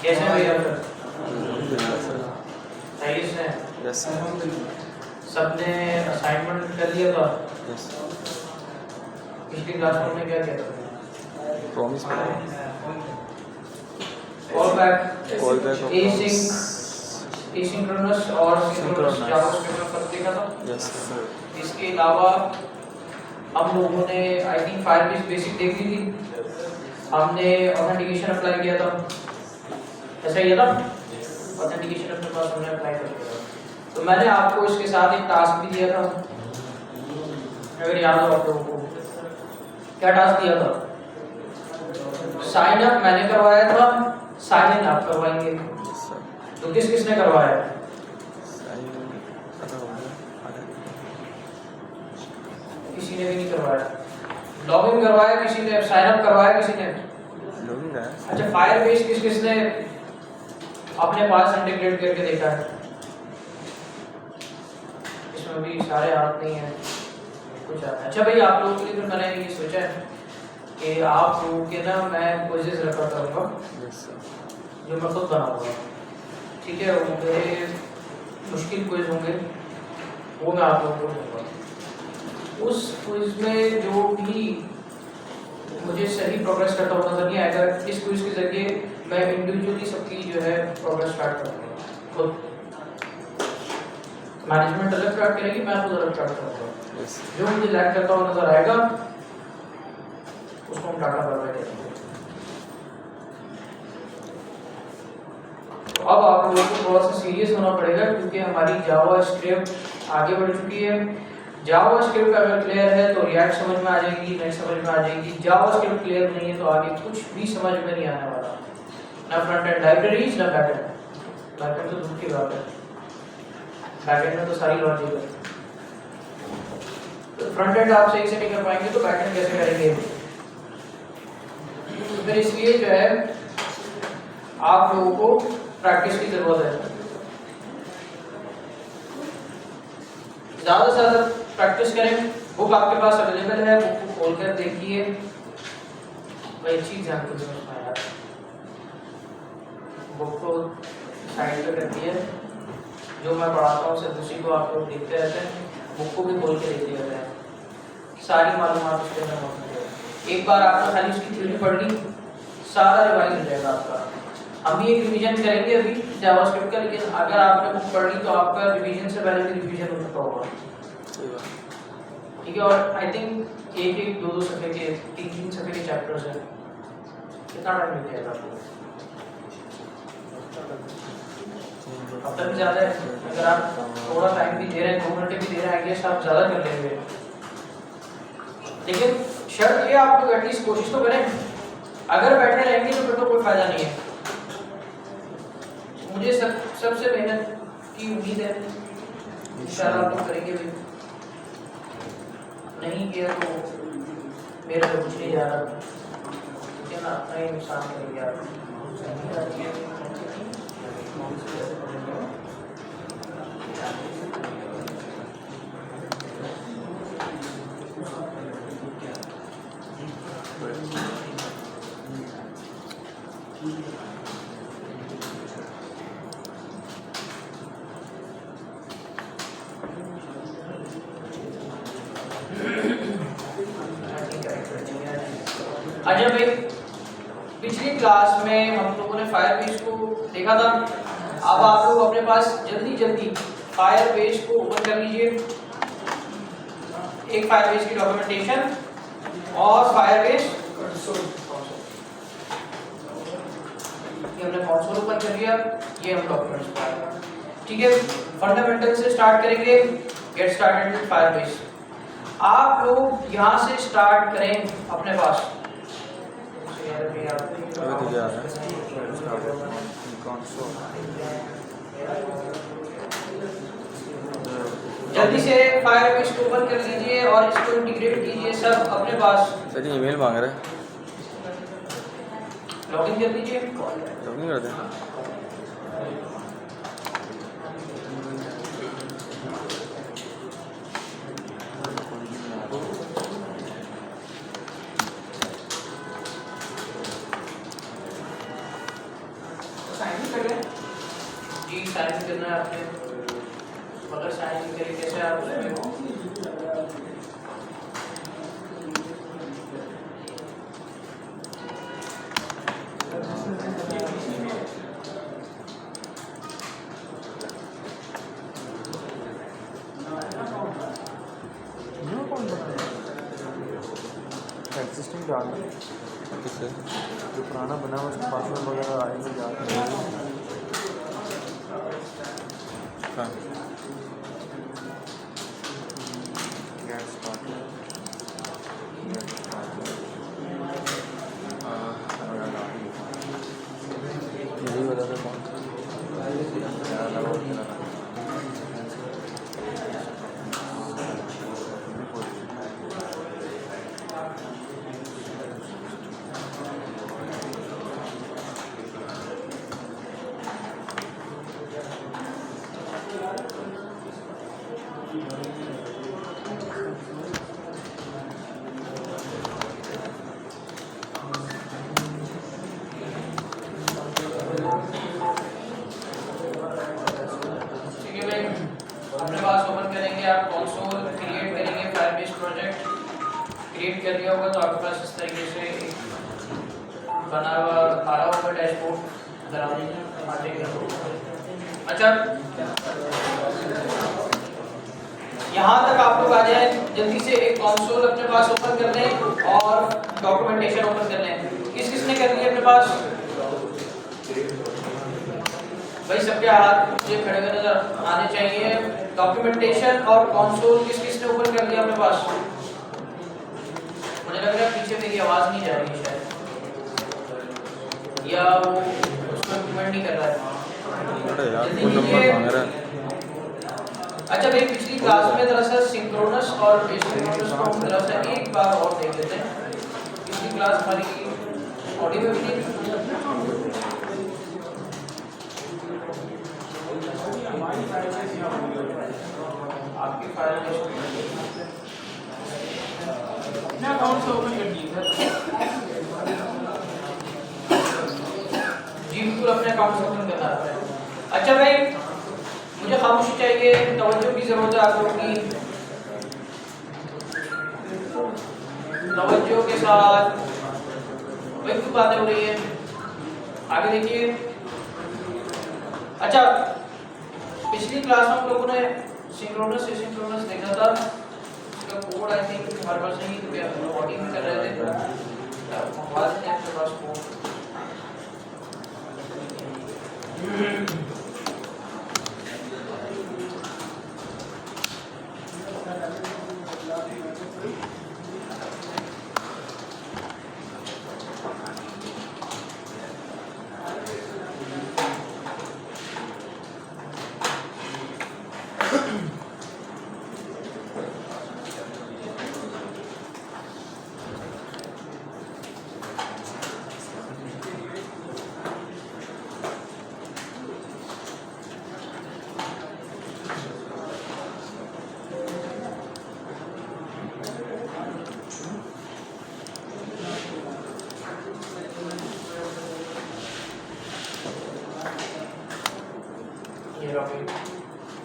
कैसे हैं भैया सर? सही से? यस सबने असाइनमेंट कर लिया था? यस पिछली क्लास में हमने क्या किया था? प्रॉमिस करो call back, call back asynchronous और सिंक्रोनस जावास्क्रिप्ट में फर्क देखा था। यस इसके अलावा हम लोगों ने आई थिंक फायरबेस बेसिक देख ली थी, हमने ऑथेंटिकेशन अप्लाई किया था, ऐसा ही है ना? ऑथेंटिकेशन अपने पास हमने अप्लाई कर दिया था। तो मैंने आपको इसके साथ एक टास्क भी दिया था, अगर याद हो आप लोगों को। क्या टास्क दिया था? साइन अप मैंने करवाया था, साइन इन आप करवाएंगे। तो किसने करवाया? किसी ने भी नहीं करवाया। लॉगिन करवाया किसी ने, साइन अप करवाया किसी ने? लॉगिन है। अच्छा, फायरबेस किसने अपने पास इंटीग्रेट करके देखा है? इसमें भी सारे हाथ नहीं है, कुछ आता है। अच्छा भाई, आप लोगों के लिए फिर मैंने ये सोचा है कि आप लोगों के ना मैं क्विज़ेस रखा करूँगा जो मैं खुद बनाऊंगा, ठीक है? वो मेरे मुश्किल क्विज होंगे, वो मैं आप लोगों को दूंगा। उस क्विज में जो भी मुझे सही प्रोग्रेस करता हुआ नजर नहीं आएगा, इस क्विज के जरिए मैं इंडिविजुअली सबकी जो है प्रोग्रेस स्टार्ट करूँगा खुद। मैनेजमेंट अलग स्टार्ट करेगी, मैं खुद अलग स्टार्ट करूँगा। जो मुझे लैग करता हुआ नजर आएगा उसको हम डाटा प्रोवाइड करेंगे। तो अब आप लोगों को थोड़ा सा सीरियस होना पड़ेगा, क्योंकि हमारी जावास्क्रिप्ट आगे बढ़ चुकी है। जावास्क्रिप्ट अगर क्लियर है तो रिएक्ट समझ में आ जाएगी, नेक्स्ट समझ में आ जाएगी। जावास्क्रिप्ट क्लियर नहीं है तो आगे कुछ भी समझ में नहीं आने वाला, ना फ्रंट एंड लाइब्रेरीज ना बैक एंड। बैक एंड तो दूर की बात है, बैक एंड में तो सारी लॉजिक है। तो फ्रंट एंड आप सही से नहीं कर पाएंगे तो बैक एंड कैसे करेंगे? तो फिर इसलिए जो है आप लोगों को प्रैक्टिस की जरूरत है। ज्यादा से ज्यादा प्रैक्टिस करें। बुक आपके पास अवेलेबल है, बुक को खोलकर देखिए। भाई चीज ध्यान से समझना यार, बुक को साइड पे कर दिए, जो मैं पढ़ाता हूँ सिर्फ उसी को आप लोग देखते रहते हैं। बुक को भी खोल के देख लेते हैं, सारी मालूमात उसके अंदर मौजूद है। एक बार आपने खाली उसकी थ्योरी पढ़ ली, सारा रिवाइज हो जाएगा आपका। हम भी एक रिवीजन करेंगे अभी जावास्क्रिप्ट का, लेकिन अगर आपने बुक पढ़ ली तो आपका रिवीजन से पहले भी रिवीजन हो चुका होगा, ठीक है? और आई थिंक एक एक दो दो सफ़े के, तीन तीन सफ़े के चैप्टर्स हैं। कितना टाइम मिल जाएगा आपको? अब तक ज़्यादा है। अगर आप थोड़ा टाइम भी दे रहे हैं, 2 घंटे भी दे रहे हैं, आई गेस आप ज़्यादा कर लेंगे। लेकिन शर्त ये आप लोग एटलीस्ट कोशिश तो करें। अगर बैठे रहेंगे तो फिर तो कोई फायदा नहीं है। मुझे सबसे मेहनत की उम्मीद है, इंशाल्लाह आप लोग करेंगे भी। नहीं किया तो मेरा तो कुछ नहीं जा रहा, ठीक है ना? अपना ही नुकसान करेंगे आप। अच्छा भाई, पिछली क्लास में हम लोगों ने फायरबेस को देखा था। अब आप लोग अपने पास जल्दी जल्दी फायरबेस को ओपन कर लीजिए। एक फायरबेस की डॉक्यूमेंटेशन और फायरबेस कंसोल। ये हमने कंसोल ओपन कर लिया, ये हम डॉक्यूमेंट्स पाएगा, ठीक है? फंडामेंटल से स्टार्ट करेंगे, गेट स्टार्टेड विद फायरबेस। आप लोग यहाँ से स्टार्ट करें अपने पास। जल्दी से फायरबेस को ओपन कर लीजिए और इसको इंटीग्रेट कीजिए सब अपने पास। सर ये ईमेल मांग रहा है, लॉगिन कर लीजिए। लॉगिन कर दें। साइन करना है आपने, अगर साइन नहीं करें कैसे आप उसमें एग्जिस्टिंग डालना किससे जो पुराना बना हुआ उसका पासवर्ड वगैरह आएगा जाके हाँ गैस स्टार्ट यही बता था कौन क्रिएट कर लिया होगा तो आपके पास इस तरीके से बना हुआ आ रहा होगा डैशबोर्ड। अच्छा यहाँ तक आप लोग आ जाए जल्दी से एक कंसोल अपने पास ओपन कर लें और डॉक्यूमेंटेशन ओपन कर लें। किसने कर लिया अपने पास? भाई सबके हाथ मुझे खड़े हुए नजर आने चाहिए। डॉक्यूमेंटेशन और कंसोल किसने ओपन कर लिया अपने पास? मुझे लग रहा है पीछे मेरी आवाज नहीं जा रही शायद, या वो उसको इम्प्लीमेंट नहीं कर रहा है। यार फोन नंबर मांग रहा है। अच्छा भाई पिछली क्लास में दरअसल सिंक्रोनस और एसिंक्रोनस को हम दरअसल एक बार और देख लेते हैं। पिछली क्लास हमारी ऑडियो में भी नहीं आपकी फाइल में अकाउंट से ओपन कर दीजिए जी, बिल्कुल अपने अकाउंट से ओपन करना है। अच्छा भाई मुझे खामोशी चाहिए, तवज्जो की जरूरत है आप लोगों की, तवज्जो के साथ। भाई कुछ बातें हो रही है, आगे देखिए। अच्छा पिछली क्लास में हम लोगों ने सिंक्रोनस एसिंक्रोनस देखा था, उसका कोड आई थिंक हमारे पास नहीं रिकॉर्डिंग में कर रहे थे, मंगवा देते हैं आपके पास कोड।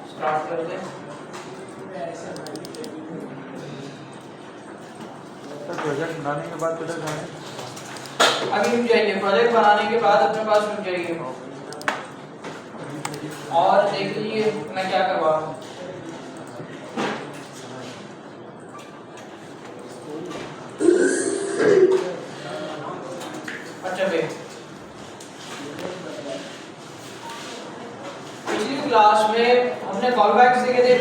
स्टार्ट कर दें। प्रोजेक्ट बनाने के बाद किधर जाएंगे? अभी रुक जाइए, प्रोजेक्ट बनाने के बाद अपने पास रुक जाइए और देख लीजिए मैं क्या करवा रहा हूँ। अच्छा भाई पिछली क्लास में हमने कॉलबैक्स देखे थे।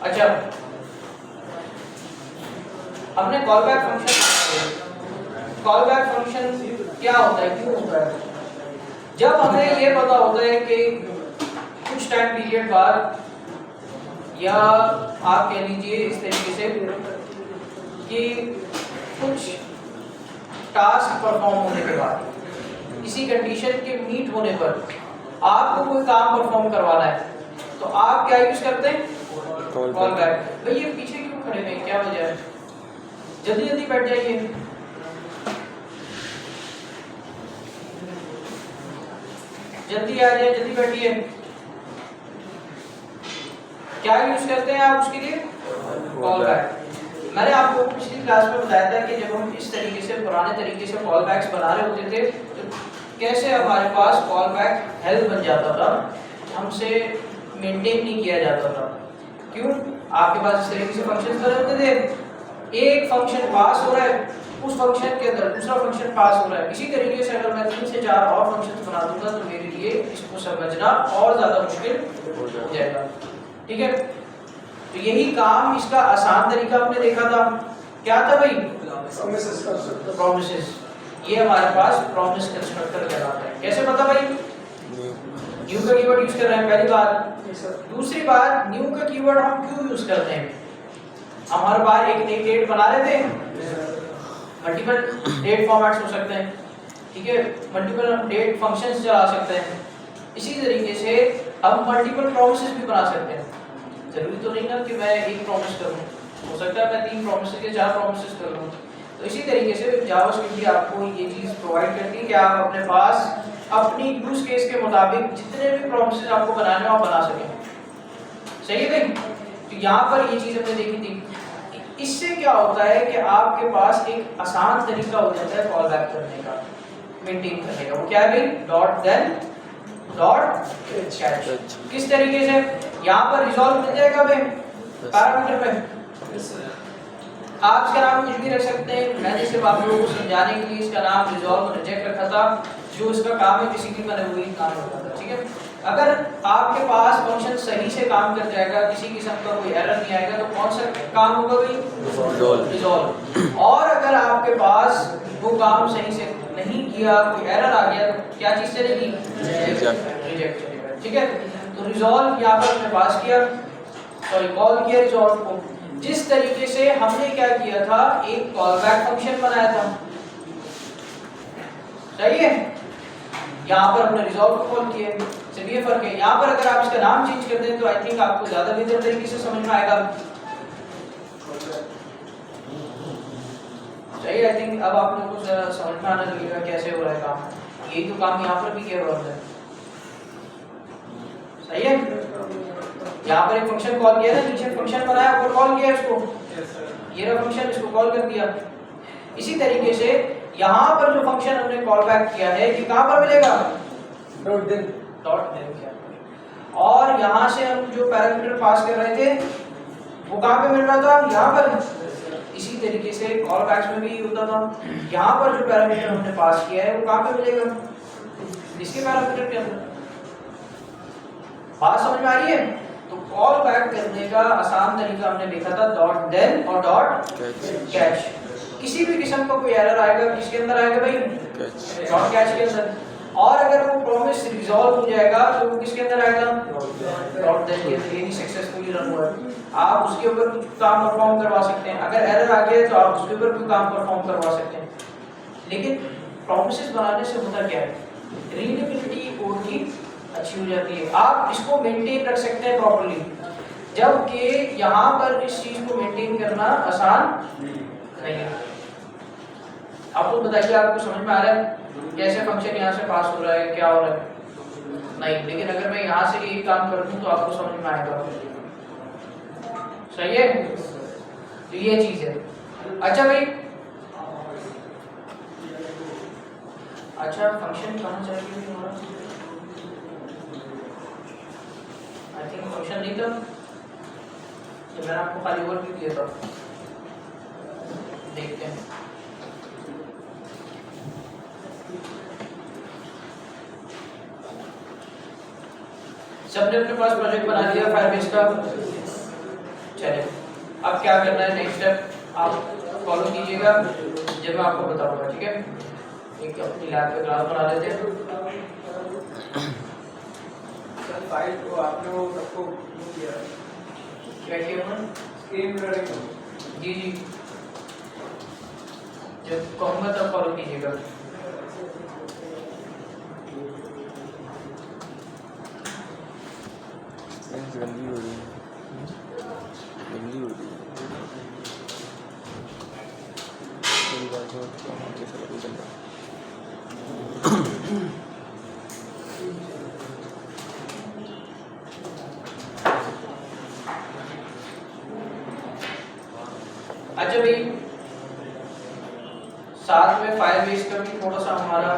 अच्छा हमने कॉलबैक फंक्शन, कॉलबैक फंक्शन क्या होता है, क्यों होता है? जब हमें ये पता होता है कि कुछ टाइम पीरियड बाद, या आप कह लीजिए इस तरीके से कि कुछ टास्क परफॉर्म होने के बाद, किसी कंडीशन के मीट होने पर आपको कोई काम परफॉर्म करवाना है, तो आप क्या यूज करते हैं? कॉलबैक। भाई ये पीछे क्यों खड़े हैं, क्या वजह है? जल्दी जल्दी बैठ जाइए। जल्दी आ जाइए, जल्दी बैठिए। क्या यूज करते हैं आप उसके लिए? Call back. मैंने आपको पिछली क्लास में बताया था कि जब हम इस तरीके से पुराने तरीके से कॉल बैक्स बना रहे होते थे तो कैसे हमारे पास कॉल बैक हेल्प बन जाता था, हमसे मेंटेन नहीं किया जाता था। क्यों? आपके पास इस तरीके से फंक्शंस बने होते थे, एक फंक्शन पास हो रहा है, उस फंक्शन के अंदर दूसरा फंक्शन पास हो रहा है। इसी तरीके से अगर मैं 3 से 4 और फंक्शंस बना दूंगा तो मेरे लिए इसको समझना और ज्यादा मुश्किल हो जाएगा। ठीक है, तो यही काम इसका आसान तरीका हमने देखा था। क्या था भाई? प्रोमिसेस। ये हमारे पास प्रॉमिस कंस्ट्रक्टर कहलाता है। कैसे पता भाई? न्यू का कीवर्ड यूज कर रहे हैं, पहली बात। दूसरी बात, न्यू का कीवर्ड हम क्यों यूज करते हैं? हम हर बार एक नई डेट बना रहे थे, मल्टीपल डेट फॉर्मेट्स हो सकते हैं, ठीक है, मल्टीपल डेट फंक्शंस चला सकते हैं। इसी तरीके से हम मल्टीपल प्रोमिसेस भी बना सकते हैं। जरूरी तो नहीं ना कि मैं एक प्रॉमिस करूं, हो सकता है मैं 3 प्रॉमिसेस के 4 प्रॉमिसेस कर लूं। तो इसी तरीके से जावास्क्रिप्ट भी आपको ये चीज प्रोवाइड करती है कि आप अपने पास अपनी यूज केस के मुताबिक जितने भी प्रॉमिसेस आपको बनाने हो आप बना सकें। सही है भाई? तो यहाँ पर ये चीज हमने देखी थी। इससे क्या होता है कि आपके पास एक आसान तरीका हो जाता है कॉल बैक करने का, मेंटेन करने का। वो क्या है भाई? Dot then dot catch. किस तरीके से? यहाँ पर रिजॉल्व मिल जाएगा भाई पैरामीटर में। आप इसका नाम कुछ भी रख सकते हैं, मैंने सिर्फ आप लोगों को समझाने के लिए इसका नाम रिजॉल्व रिजेक्ट रखा था। जो इसका काम है बेसिकली मैंने वही काम रखा था। ठीक है, अगर आपके पास फंक्शन सही से काम कर जाएगा, किसी किस्म का कोई एरर नहीं आएगा, तो कौन सा काम होगा भाई? रिजॉल्व। और अगर आपके पास वो काम सही से नहीं किया, कोई एरर आ गया, तो क्या चीज चलेगी? रिजेक्ट चलेगा। ठीक है, तो रिजॉल्व यहाँ पर हमने पास किया, सॉरी कॉल किया रिजॉल्व को। जिस तरीके से हमने क्या किया था, एक कॉल बैक फंक्शन बनाया था, सही है। यहाँ पर हमने रिजॉल्व को कॉल किया, सिर्फ ये फर्क है। यहाँ पर अगर आप इसका नाम चेंज कर दें तो आई थिंक आपको ज्यादा बेहतर तरीके से समझ में आएगा। सही, आई थिंक अब आप लोगों को समझ में आने लगेगा कैसे हो रहा है काम। यही तो काम यहाँ पर भी किया हुआ है। सही है, यहाँ पर एक फंक्शन कॉल किया ना, नीचे फंक्शन बनाया, ऊपर कॉल किया इसको, ये रहा फंक्शन, इसको कॉल कर दिया। इसी तरीके से यहाँ पर जो फंक्शन हमने कॉल बैक किया है ये कहाँ पर मिलेगा? डॉट देन क्या, और यहाँ से हम जो पैरामीटर पास कर रहे थे वो कहाँ पे मिल रहा था? यहाँ पर। इसी तरीके से कॉल बैक्स में भी होता था। यहाँ पर जो पैरामीटर हमने पास किया है वो कहाँ पे मिलेगा? इसके पैरामीटर के अंदर। बात समझ में आ रही है? तो कॉल बैक करने का आसान तरीका हमने देखा था डॉट देन और डॉट कैच। किसी भी किस्म का कोई एरर आएगा किसके अंदर आएगा भाई? डॉट कैच के अंदर। और अगर वो प्रॉमिस रिजॉल्व हो जाएगा तो वो किसके अंदर आएगा? डॉट देन के अंदर। ये सक्सेसफुली रन हुआ है, आप उसके ऊपर कुछ काम परफॉर्म करवा सकते हैं। अगर एरर आ गया तो आप उसके ऊपर भी काम परफॉर्म करवा सकते हैं। लेकिन प्रॉमिसेस बनाने से होता क्या है? रीडेबिलिटी कोड की अच्छी हो जाती है, आप इसको मेंटेन रख सकते हैं प्रॉपर्ली। जबकि यहाँ पर इस चीज को मेंटेन करना आसान नहीं है। आप लोग बताइए, आपको समझ में आ रहा है कैसे फंक्शन यहाँ से पास हो रहा है, क्या हो रहा है? नहीं, लेकिन अगर मैं यहाँ से यही काम कर दूं तो आपको समझ में आएगा। सही है, तो ये चीज है। अच्छा भाई, अच्छा फंक्शन कहाँ चाहिए हमारा? आई थिंक फंक्शन नहीं था, तो मैंने आपको खाली ओवरव्यू दिया था। देखते हैं। सबने अपने पास प्रोजेक्ट बना लिया फायरबेस का। चलिए अब क्या करना है, नेक्स्ट स्टेप आप फॉलो कीजिएगा जब मैं आपको बताऊंगा। ठीक है, एक अपनी लैब पे क्लास बना लेते हैं। फाइल को आपने वो सबको किया, क्या किया उन्होंने? Screen recording. जी जी, जब कहूँगा तब फॉलो कीजिएगा। गंदी हो रही है, गंदी हो रही है। देखो कैसे लगे चल रहा अच्छा भाई, साथ में फायर बेस का भी थोड़ा सा हमारा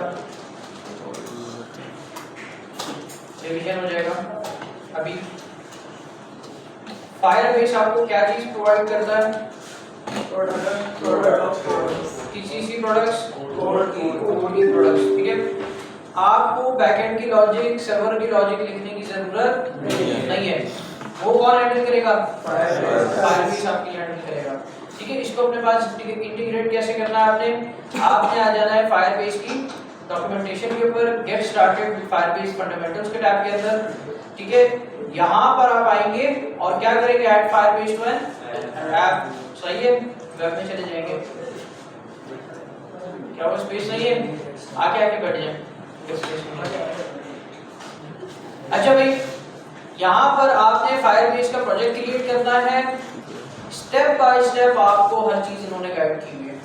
रिवीजन हो जाएगा। अभी फायर बेस आपको क्या चीज प्रोवाइड करता है? टीसीसी प्रोडक्ट्स, ओटी प्रोडक्ट्स, ठीक है। आपको बैकएंड की लॉजिक, सर्वर की लॉजिक लिखने की जरूरत नहीं है। वो कौन हैंडल करेगा? फायर बेस आपकी हैंडल करेगा, ठीक है। इसको अपने पास इंटीग्रेट कैसे करना है? आपने आ जाना है फायर बेस की डॉक्यूमेंटेशन के ऊपर, gate started with fire base fundamentals के टैब के अंदर, ठीक है। यहाँ पर आप आएंगे और क्या करेंगे? Add Firebase to an app, सही है। वेब में चले जाएंगे, क्या वो स्पेस नहीं है? आके बैठ जाए। अच्छा भाई, यहाँ पर आपने फायर बेस का प्रोजेक्ट क्रिएट करना है। स्टेप बाय स्टेप आपको हर चीज इन्होंने गाइड की हुई है।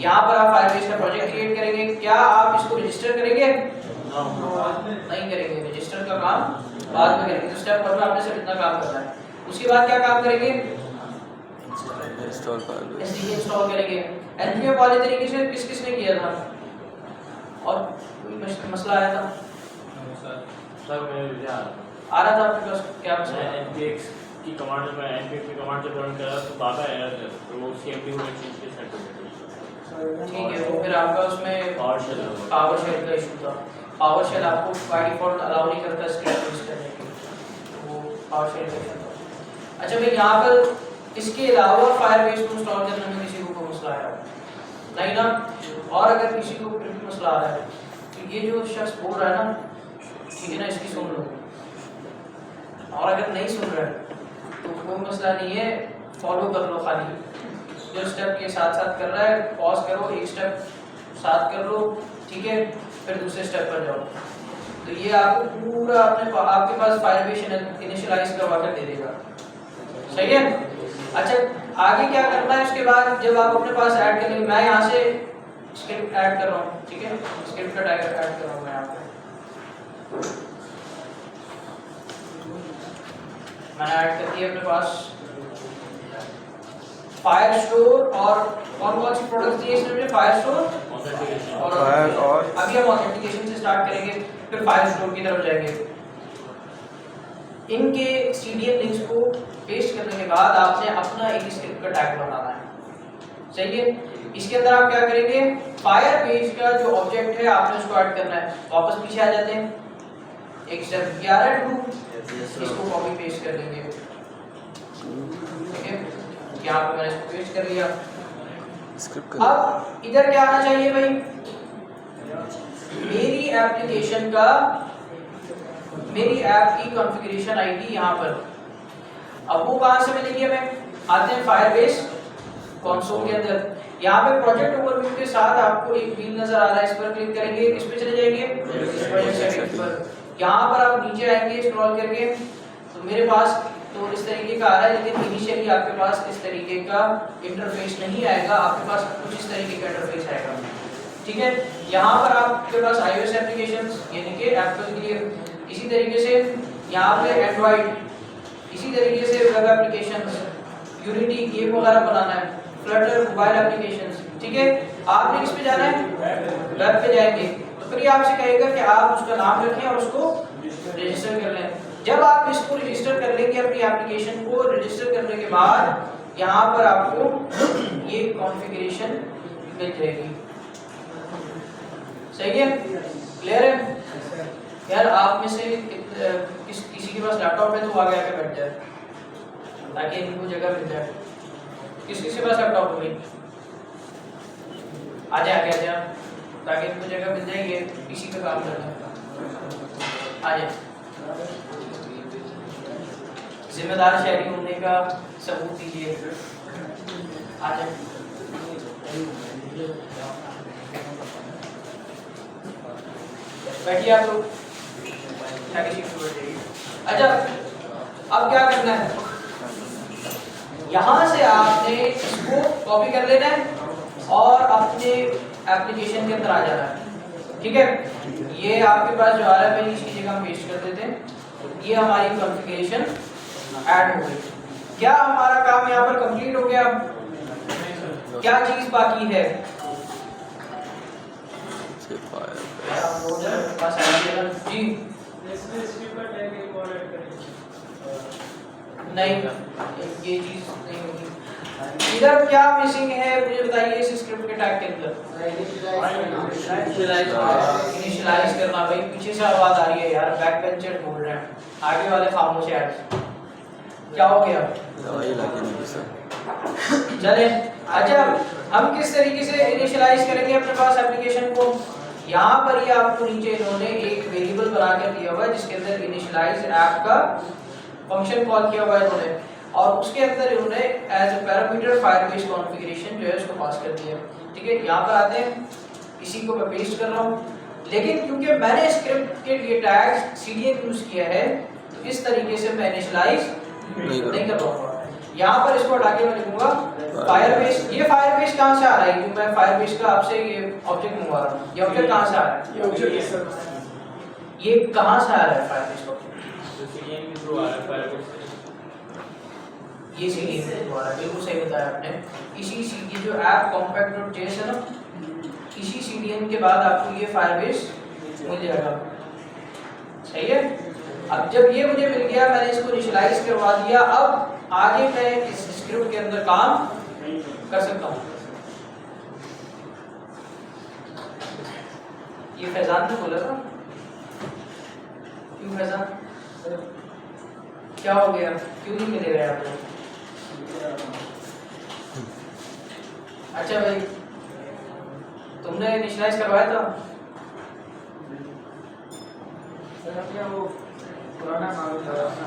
यहाँ पर आप फायर बेस का प्रोजेक्ट क्रिएट करेंगे। क्या आप इसको रजिस्टर करेंगे? नहीं करेंगे, रजिस्टर का काम बाद में करेंगे। तो स्टेप 1 में आपने सिर्फ इतना काम करना है। उसके बाद क्या काम करेंगे? इंस्टॉल फायर एसडीके इंस्टॉल करेंगे। एनपीएम वाले तरीके से किसने किया था? और कोई मसला आया था? सर मैं आ रहा था आपके पास? क्या मसला? npx की कमांड में npx की कमांड जब रन करा तो बाबा एरर है, तो वो सीएमडी हुआ चीज के सेट हो गया। ठीक है, वो फिर आपका उसमें पावर शेल का इशू था। पावर शेल आपको बाय डिफॉल्ट अलाउ नहीं करता स्क्रिप्ट यूज करने के, वो पावर शेल का इशू था। अच्छा भाई, यहाँ पर इसके अलावा फायर बेस को इंस्टॉल करने में किसी को कोई मसला आया नहीं ना? और अगर किसी को फिर भी मसला आ रहा है तो ये जो शख्स बोल रहा है ना, ठीक है ना, इसकी सुन लो। और अगर नहीं सुन रहा है तो कोई मसला नहीं है, फॉलो कर लो। खाली जो स्टेप के साथ साथ कर रहा है पॉज करो, एक स्टेप साथ कर लो, ठीक है, फिर दूसरे स्टेप पर जाओ। तो ये आपको पूरा आपके पास फायर बेस इनिशियलाइज करवा कर दे देगा, सही है। अच्छा, आगे क्या करना है? उसके बाद जब आप अपने पास ऐड कर लेंगे, मैं यहाँ से स्क्रिप्ट ऐड कर रहा हूँ, ठीक है, स्क्रिप्ट का टैग ऐड कर रहा हूँ मैं यहाँ पे। मैंने ऐड कर दिया अपने पास फायर स्टोर। और कौन सी प्रोडक्ट्स दिए इसमें? फायर स्टोर और अभी हम ऑथेंटिकेशन से स्टार्ट करेंगे, फिर फायर स्टोर की तरफ जाएंगे। इनके सीडीएन लिंक्स को पेस्ट करने के बाद आपने अपना एक स्क्रिप्ट का टैग बनाना है, सही है। इसके अंदर आप क्या करेंगे? फायर बेस का जो ऑब्जेक्ट है आपने उसको ऐड करना है। वापस पीछे आ जाते हैं, एक स्टेप 11 टू इसको कॉपी पेस्ट कर देंगे, ठीक है। यहाँ पे मैंने इसको पेस्ट कर लिया। स्क्रिप्ट अब इधर क्या आना चाहिए भाई? मेरी एप्लीकेशन का, मेरी ऐप की कॉन्फ़िगरेशन आईडी यहाँ पर। अब वो कहाँ से मिलेगी हमें? आते हैं फायर बेस कंसोल के अंदर। यहाँ पे प्रोजेक्ट ओवरव्यू के साथ आपको एक व्हील नजर आ रहा है, इस पर क्लिक करेंगे। इस पे चले जाएंगे प्रोजेक्ट सेटिंग्स पर। यहाँ पर आप नीचे आएंगे स्क्रॉल करके, तो मेरे पास तो इस तरीके का आ रहा है, लेकिन इनिशियली आपके पास इस तरीके का इंटरफेस नहीं आएगा, आपके पास कुछ इस तरीके का इंटरफेस आएगा, ठीक है। यहाँ पर आपके पास iOS एप्लीकेशंस यानी कि एप्पल के लिए, इसी तरीके से यहाँ पे एंड्रॉइड, इसी तरीके से वेब एप्लीकेशंस, यूनिटी गेम वगैरह बनाना है, फ्लटर मोबाइल एप्लीकेशंस, ठीक है। आपने किस पे जाना है? वेब पे जाएंगे। तो फिर ये आपसे कहेगा कि आप उसका नाम रखें और उसको रजिस्टर कर लें। जब आप इसको रजिस्टर कर लेंगे, अपनी एप्लीकेशन को रजिस्टर करने के बाद यहाँ पर आपको ये कॉन्फ़िगरेशन मिल जाएगी, सही है, क्लियर है यार। आप में से किसी के पास लैपटॉप है तो आगे आके बैठ जाए ताकि इनको जगह मिल जाए। किसी के पास लैपटॉप हो गई, आ जाए आगे आ जाए ताकि इनको जगह मिल जाएगी, किसी का काम करना। आ जाए, जिम्मेदार शहरी होने का सबूत दीजिए। आ जाए, बैठिए आप लोग, अच्छा अब क्या करना है? यहाँ से आपने इसको कॉपी कर लेना है और अपने एप्लीकेशन के अंदर आ जाना है। ठीक है, ये आपके पास जो आ रहा है भाई इसकी जगह हम पेस्ट कर देते हैं। ये हमारी कॉन्फ़िगरेशन ऐड हो गई। क्या हमारा काम यहाँ पर कंप्लीट हो गया? क्या चीज बाकी है? जी नहीं, ये चीज नहीं होगी। इधर क्या मिसिंग है मुझे बताइए इस स्क्रिप्ट के टैग के अंदर? इनिशियलाइज करना। भाई पीछे से आवाज आ रही है यार, बैक बेंचर बोल रहे हैं, आगे वाले खामोश हैं। क्या हो गया? दवाई लगी नहीं सर। चले, अच्छा हम किस तरीके से इनिशियलाइज करेंगे अपने पास एप्लीकेशन को? यहाँ पर ही आपको नीचे इन्होंने एक वेरिएबल बना कर दिया हुआ है जिसके अंदर इनिशियलाइज ऐप का फंक्शन कॉल किया हुआ है इन्होंने, और उसके अंदर इन्होंने as a parameter Firebase configuration जो है उसको पास कर दिया। ठीक है, यहाँ पर आते हैं, इसी को मैं पेस्ट कर रहा हूँ, लेकिन क्योंकि मैंने स्क्रिप्ट के लिए टैग सीडीएन यूज किया है तो इस तरीके से मैं इनिशियलाइज नहीं कर पाऊंगा। यहाँ पर इसको हटा के मैं लिखूंगा फायरबेस। ये फायरबेस कहाँ से आ रहा है? मैं फायरबेस का आपसे ये ऑब्जेक्ट मंगवा रहा हूँ, ये ऑब्जेक्ट कहाँ से आ रहा है? ये ऑब्जेक्ट ये कहाँ से आ रहा है फायरबेस का? सीडीएन के थ्रू आ रहा है फायरबेस। ये सीडीएन के थ्रू आ रहा है, बिल्कुल सही बताया आपने। इसी सीडीएन जो ऐप compact.js है ना, इसी सीडीएन के बाद आपको ये फायरबेस मिल जाएगा। सही है। अब जब ये मुझे मिल गया, मैंने इसको इनिशियलाइज करवा दिया, अब आगे मैं इस स्क्रिप्ट के अंदर काम कर सकता हूँ। ये फैजान ने बोला था। क्यों फैजान, क्या हो गया? क्यों नहीं मिले गए आप लोग? अच्छा भाई, तुमने इनिशियलाइज करवाया था? वो पुराना मामला था।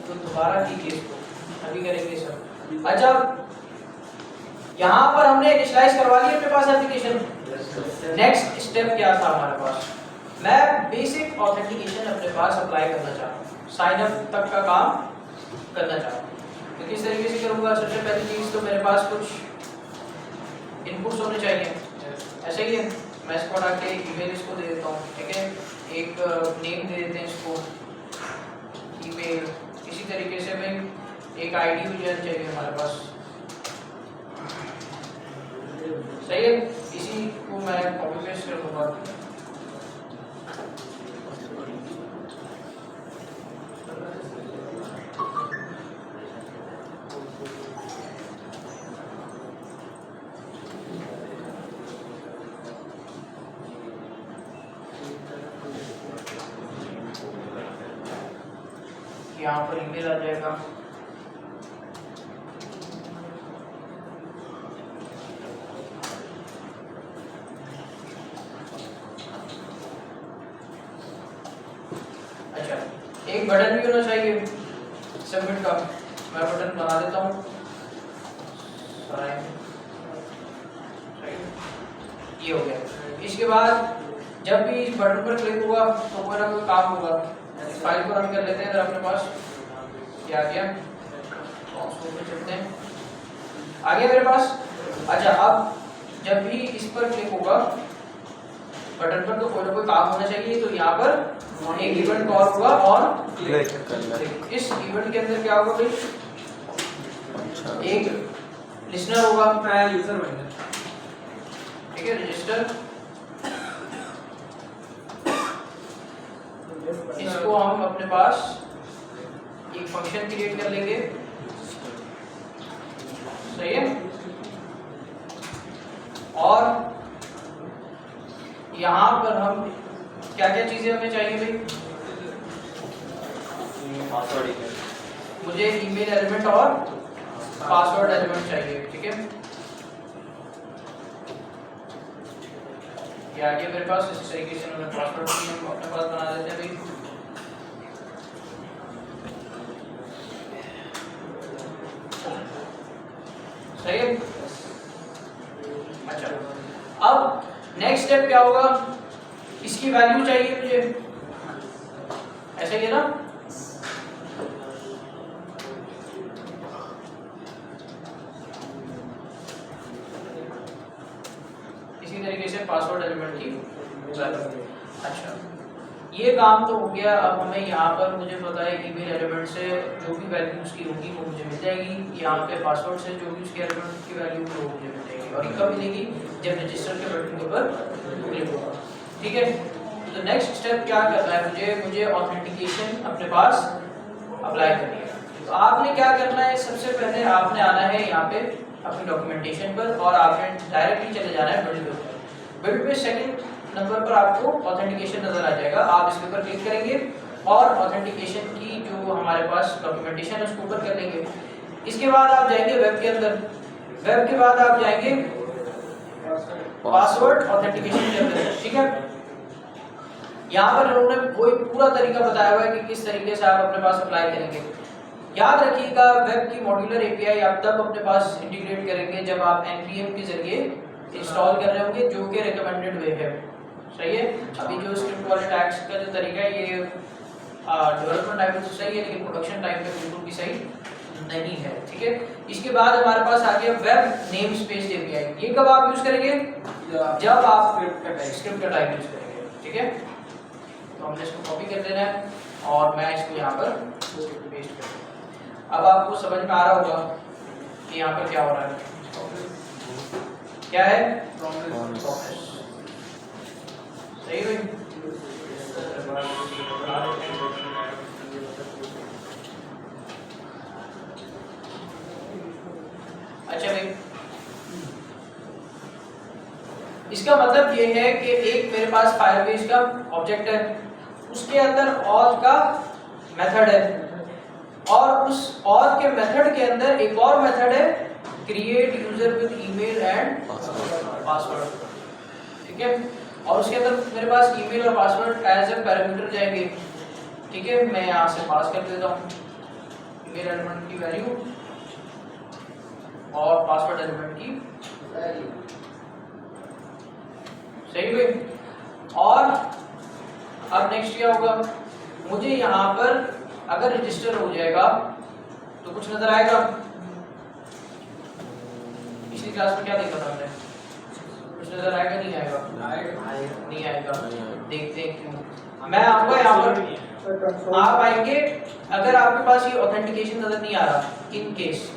तो दोबारा कीजिए इसको, अभी करेंगे सब। अच्छा, यहाँ पर हमने इनिशियलाइज करवा लिया अपने पास एप्लीकेशन। नेक्स्ट स्टेप क्या था हमारे पास? मैं बेसिक ऑथेंटिकेशन अपने पास अप्लाई करना चाहता हूँ, साइन अप तक का काम करना चाहता हूँ। तो किस तरीके से करूँगा? सबसे पहली चीज़ तो मेरे पास कुछ इनपुट्स होने चाहिए। ऐसे ही है, मैं इसको हटा के ईमेल इसको दे देता हूँ। ठीक है, एक नेम दे देते हैं इसको, ईमेल। इसी तरीके से मैं एक आईडी भी जानी चाहिए हमारे पास। सही है, इसी को मैं कॉपी पेस्ट कर दूंगा। यहाँ पर ईमेल आ जाएगा। अच्छा, एक बटन भी होना चाहिए सबमिट का। मैं बटन बना देता हूँ। ये हो गया। इसके बाद जब भी इस बटन पर क्लिक हुआ तो कोई ना कोई काम होगा। इस फाइल को रन कर लेते हैं। अगर अपने पास क्या आ गया, चलते हैं, आ गया मेरे पास। अच्छा, अब जब भी इस पर क्लिक होगा बटन पर तो कोई ना कोई काम होना चाहिए। तो यहाँ पर एक इवेंट कॉल हुआ और इस इवेंट के अंदर क्या होगा भाई? एक लिसनर होगा, ट्रायल यूजर बन। ठीक है, रजिस्टर। इसको हम अपने पास एक फंक्शन क्रिएट कर लेंगे। सही है। और यहाँ पर हम क्या क्या चीजें हमें चाहिए भाई? मुझे ईमेल एलिमेंट और पासवर्ड एलिमेंट चाहिए। ठीक है, ये आ गया मेरे पास। इस तरीके से मैं पासवर्ड भी अपने पास बना देते हैं भाई। सही है। अच्छा, अब नेक्स्ट स्टेप क्या होगा? इसकी वैल्यू चाहिए मुझे, ऐसा ही है ना? पासवर्ड एलिमेंट की वैल्यू। अच्छा, ये काम तो हो गया। अब हमें यहाँ पर मुझे पता है ईमेल एलिमेंट से जो भी वैल्यू उसकी होगी वो मुझे मिल जाएगी, यहाँ पे पासवर्ड से जो भी उसके एलिमेंट की वैल्यू वो मुझे मिल जाएगी, और ये कब मिलेगी? जब रजिस्टर के बटन के ऊपर क्लिक होगा। ठीक है, तो नेक्स्ट स्टेप क्या करना है मुझे ऑथेंटिकेशन अपने पास अप्लाई करनी है। तो आपने क्या करना है, सबसे पहले आपने आना है यहाँ पे अपनी डॉक्यूमेंटेशन पर और आपने डायरेक्टली चले जाना है बिल्ड पे। बिल्ड पे सेकंड नंबर पर आपको ऑथेंटिकेशन नजर आ जाएगा, आप इसके ऊपर क्लिक करेंगे और ऑथेंटिकेशन की जो हमारे पास डॉक्यूमेंटेशन है उसको ऊपर कर लेंगे। इसके बाद आप जाएंगे वेब के अंदर, वेब के बाद आप जाएंगे पासवर्ड ऑथेंटिकेशन के अंदर। ठीक है, यहाँ पर उन्होंने कोई पूरा तरीका बताया हुआ है कि किस तरीके से आप अपने पास अप्लाई करेंगे। याद रखिएगा, वेब की मॉड्यूलर एपीआई आप तब अपने पास इंटीग्रेट करेंगे जब आप npm के जरिए इंस्टॉल कर रहे होंगे, जो कि रिकमेंडेड वे है। सही है, अभी जो स्क्रिप्ट वाले टैग्स का जो तरीका है ये डेवलपमेंट टाइम पे तो सही है, लेकिन प्रोडक्शन टाइम पे बिल्कुल भी सही नहीं है। ठीक है, इसके बाद हमारे पास आ गया वेब नेम स्पेस एपीआई। ये कब आप यूज करेंगे? जब आप स्क्रिप्ट का टाइप यूज करेंगे। ठीक है, तो हमने इसको कॉपी कर लेना है और मैं इसको यहाँ पर पेस्ट कर दूँ। अब आपको समझ में आ रहा होगा कि यहाँ पर क्या हो रहा है, क्या है प्रोमिस। सही भाई, अच्छा भाई, इसका मतलब ये है कि एक मेरे पास फायरबेस का ऑब्जेक्ट है, उसके अंदर ऑल का मेथड है और उस ऑल के मेथड के अंदर एक और मेथड है create user with email and password. ठीक है, और उसके अंदर मेरे पास ईमेल और पासवर्ड एज ए पैरामीटर जाएंगे। ठीक है, मैं यहाँ से पास कर देता हूँ ईमेल एलिमेंट की वैल्यू और पासवर्ड एलिमेंट की वैल्यू। सही हुई। और अब नेक्स्ट क्या होगा, मुझे यहाँ पर अगर रजिस्टर हो जाएगा तो कुछ नजर आएगा। पिछली क्लास में क्या देखा था हमने, कुछ नजर आएगा नहीं आएगा? नहीं आएगा। देखते हैं क्यों। मैं आऊंगा यहाँ पर, आप आएंगे, अगर आपके पास ये ऑथेंटिकेशन नजर नहीं आ रहा इन केस,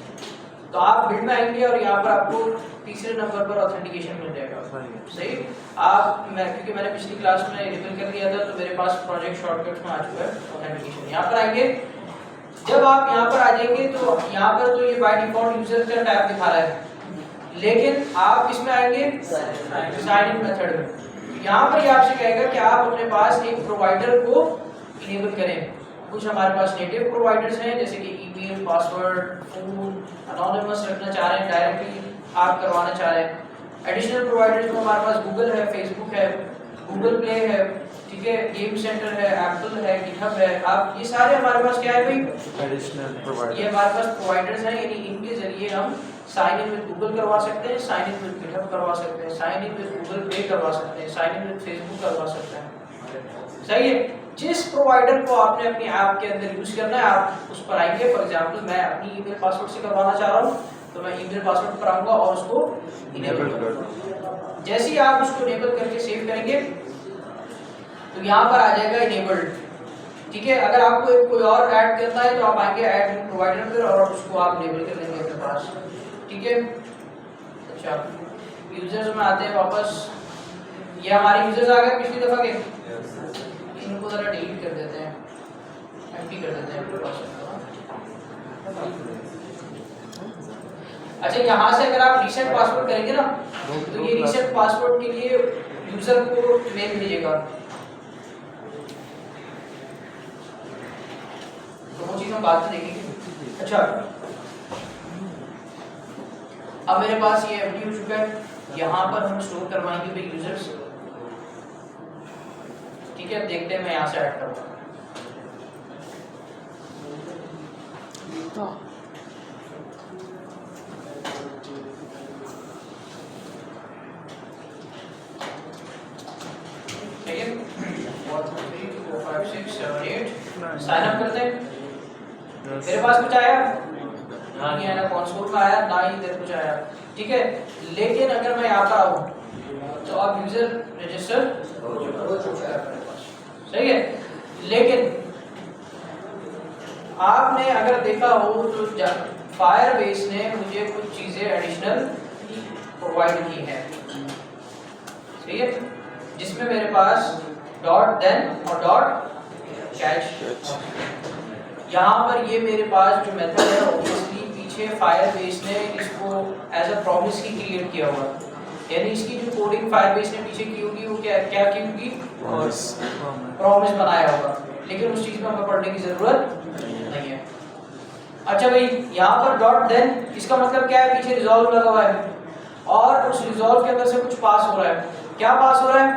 तो आप बिल्ड में आएंगे और यहाँ पर आपको तीसरे नंबर पर ऑथेंटिकेशन मिल जाएगा। सही, आप क्योंकि मैंने पिछली क्लास में रिवील कर लिया था तो मेरे पास प्रोजेक्ट शॉर्टकट्स में आ चुका है ऑथेंटिकेशन। यहाँ पर आएंगे, जब आप यहाँ पर आ जाएंगे तो यहाँ पर तो ये बाय डिफॉल्ट यूजर का टैब दिखा रहा है, लेकिन आप इसमें आएंगे साइन इन मेथड में। यहाँ पर ये आपसे कहेगा कि आप अपने पास एक प्रोवाइडर को इनेबल करें। कुछ हमारे पास नेटिव प्रोवाइडर्स हैं जैसे कि ईमेल, पासवर्ड, फोन, अनोनिमस रखना चाह रहे हैं, डायरेक्टली आप करवाना चाह रहे हैं। एडिशनल प्रोवाइडर्स में हमारे पास गूगल है, फेसबुक है, गूगल प्ले है, ठीक है, गेम सेंटर है, एप्पल है, गिटहब है। आप ये सारे हमारे पास क्या है भाई, एडिशनल प्रोवाइडर, ये हमारे पास प्रोवाइडर्स हैं, यानी इनके जरिए हम साइन इन विद गूगल करवा सकते हैं, साइन इन विद गिटहब करवा सकते हैं, sign in with Google Play करवा सकते हैं, साइन इन विद फेसबुक करवा सकते हैं। सही है, जिस प्रोवाइडर को आपने अपनी ऐप के अंदर यूज करना है आप उस पर आएंगे। फॉर एग्जांपल मैं अपनी ईमेल पासवर्ड से करवाना चाह रहा हूँ तो मैं ईमेल पासवर्ड पर आऊंगा और उसको इनेबल कर दूंगा। जैसे ही आप उसको इनेबल करके सेव करेंगे तो यहाँ पर आ जाएगा इनेबल्ड। ठीक है, अगर आपको कोई और ऐड करना है तो आप आएंगे ऐड प्रोवाइडर पर और उसको आप इनेबल कर लेंगे अपने पास। ठीक है, अच्छा यूजर्स में आते हैं वापस। ये हमारे यूजर्स आ गए पिछली दफा के, इनको जरा डिलीट कर देते हैं, एम्प्टी कर देते हैं अपने पास। अच्छा, यहाँ से अगर आप रीसेट पासवर्ड करेंगे ना तो ये रीसेट पासवर्ड के लिए यूजर को मेल भेजेगा, तो वो चीज हम बाद में देखेंगे। अच्छा, अब मेरे पास ये एम्प्टी हो चुका है, यहाँ पर हम स्टोर करवाएंगे भाई यूजर्स। ठीक है, देखते हैं मैं यहाँ से ऐड करूँगा। ठीक है, 1 2 3 4 5 6 7 8 साइन अप करते हैं। मेरे पास कुछ आया ना, नहीं आया, कंसोल में आया ना, इधर कुछ आया। ठीक है, लेकिन अगर मैं यहाँ पर आऊँ तो अब यूजर रजिस्टर हो चुका है। सही है। लेकिन आपने अगर देखा हो तो फायरबेस ने मुझे कुछ चीजें एडिशनल प्रोवाइड की हैं, सही है, जिसमें मेरे पास डॉट देन और डॉट कैच। यहाँ पर ये मेरे पास जो मेथड है ऑब्वियसली पीछे फायरबेस ने इसको एज अ प्रॉमिस ही क्रिएट किया हुआ, यानी इसकी जो कोडिंग फायरबेस ने पीछे की होगी वो क्या क्या की होगी, प्रॉमिस बनाया होगा, लेकिन उस चीज में हमें पढ़ने की जरूरत नहीं है। अच्छा भाई, यहाँ पर डॉट देन इसका मतलब क्या है, पीछे रिजॉल्व लगा हुआ है और उस रिजॉल्व के अंदर से कुछ पास हो रहा है। क्या पास हो रहा है,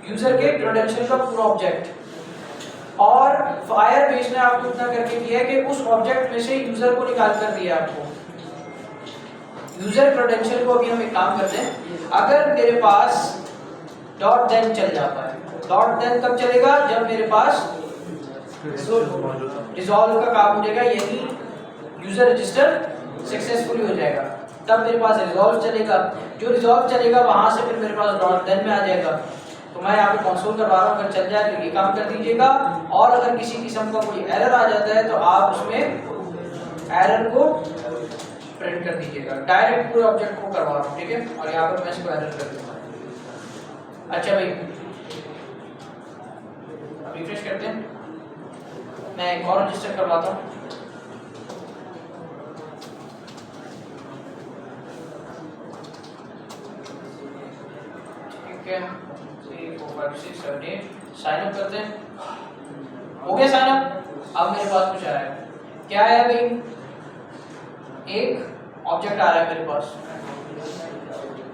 यूजर के क्रेडेंशियल का पूरा ऑब्जेक्ट, और फायरबेस ने आपको इतना करके दिया है कि उस ऑब्जेक्ट में से यूजर को निकाल कर दिया आपको यूजर क्रेडेंशियल को। अभी हम एक काम करते हैं, अगर मेरे पास डॉट देन चल जाता है, डॉट देन कब चलेगा, जब मेरे पास रिजॉल्व का काम हो जाएगा, यानी यूजर रजिस्टर सक्सेसफुली हो जाएगा, तब मेरे पास रिजॉल्व चलेगा। जो रिजॉल्व चलेगा वहां से फिर मेरे पास डॉट देन में आ जाएगा। तो मैं यहाँ पे कंसोल करवा रहा हूँ, अगर चल जाए तो ये काम कर दीजिएगा, और अगर किसी किस्म का कोई एरर आ जाता है तो आप उसमें एरर को प्रिंट कर दीजिएगा। डायरेक्ट पूरे ऑब्जेक्ट को करवा रहा हूँ, ठीक है, और यहाँ पर मैं इसको एरर कर दूंगा। अच्छा भाई, रिफ्रेश करते हैं, मैं एक और रजिस्टर करवाता हूँ। ठीक है, 3 4 5 6 7 8 साइन अप करते हैं। हो गया साइन अप। अब मेरे पास कुछ आया है, क्या आया भाई, एक ऑब्जेक्ट आ रहा है मेरे पास,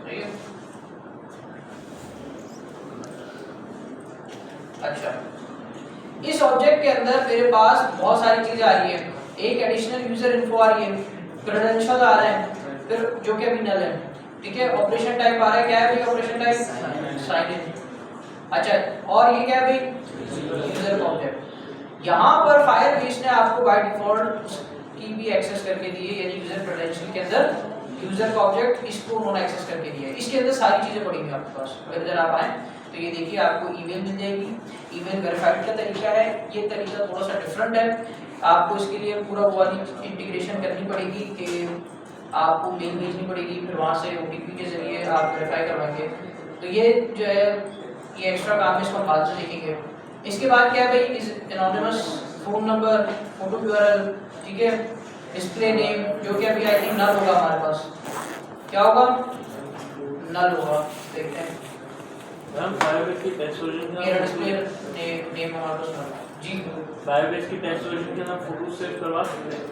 ठीक है। अच्छा, इस ऑब्जेक्ट के अंदर मेरे पास बहुत सारी चीजें आ रही है। एक एडिशनल यूजर इन्फो आ रही है, क्रेडेंशियल आ रहे हैं, फिर जो कि अभी नल है, ठीक है। ऑपरेशन टाइप आ रहा है, क्या है भाई ऑपरेशन टाइप, साइन इन। अच्छा, और ये क्या है भाई, यूजर का ऑब्जेक्ट। यहाँ पर फायरबेस ने आपको बाय डिफॉल्ट की भी एक्सेस करके दी है, यानी यूजर क्रेडेंशियल के अंदर यूजर का ऑब्जेक्ट इसको उन्होंने एक्सेस करके दिया है। इसके अंदर सारी चीजें पड़ी हुई आपके पास। अगर इधर आप आए तो ये देखिए आपको ईमेल मिल जाएगी। ईमेल वेरीफाइड का तरीका है, ये तरीका थोड़ा सा डिफरेंट है। आपको इसके लिए पूरा वो वाली इंटीग्रेशन करनी पड़ेगी कि आपको मेल भेजनी पड़ेगी, फिर वहाँ से OTP के जरिए आप वेरीफाई करवाएंगे। तो ये जो है ये एक्स्ट्रा काम है, इसको हम बाद में देखेंगे। इसके बाद क्या है भाई, इस anonymous phone number, photo URL, ठीक है, डिस्प्ले नेम, जो कि अभी आई थिंक नल होगा हमारे पास। क्या होगा, नल होगा। देखते हैं मैम, फायरबेस की टेस्ट वर्जन मेरा डिस्प्ले नेम हमारे पास नल जी। फायरबेस की टेस्ट वर्जन के अंदर फोटो सेव करवा सकते हैं।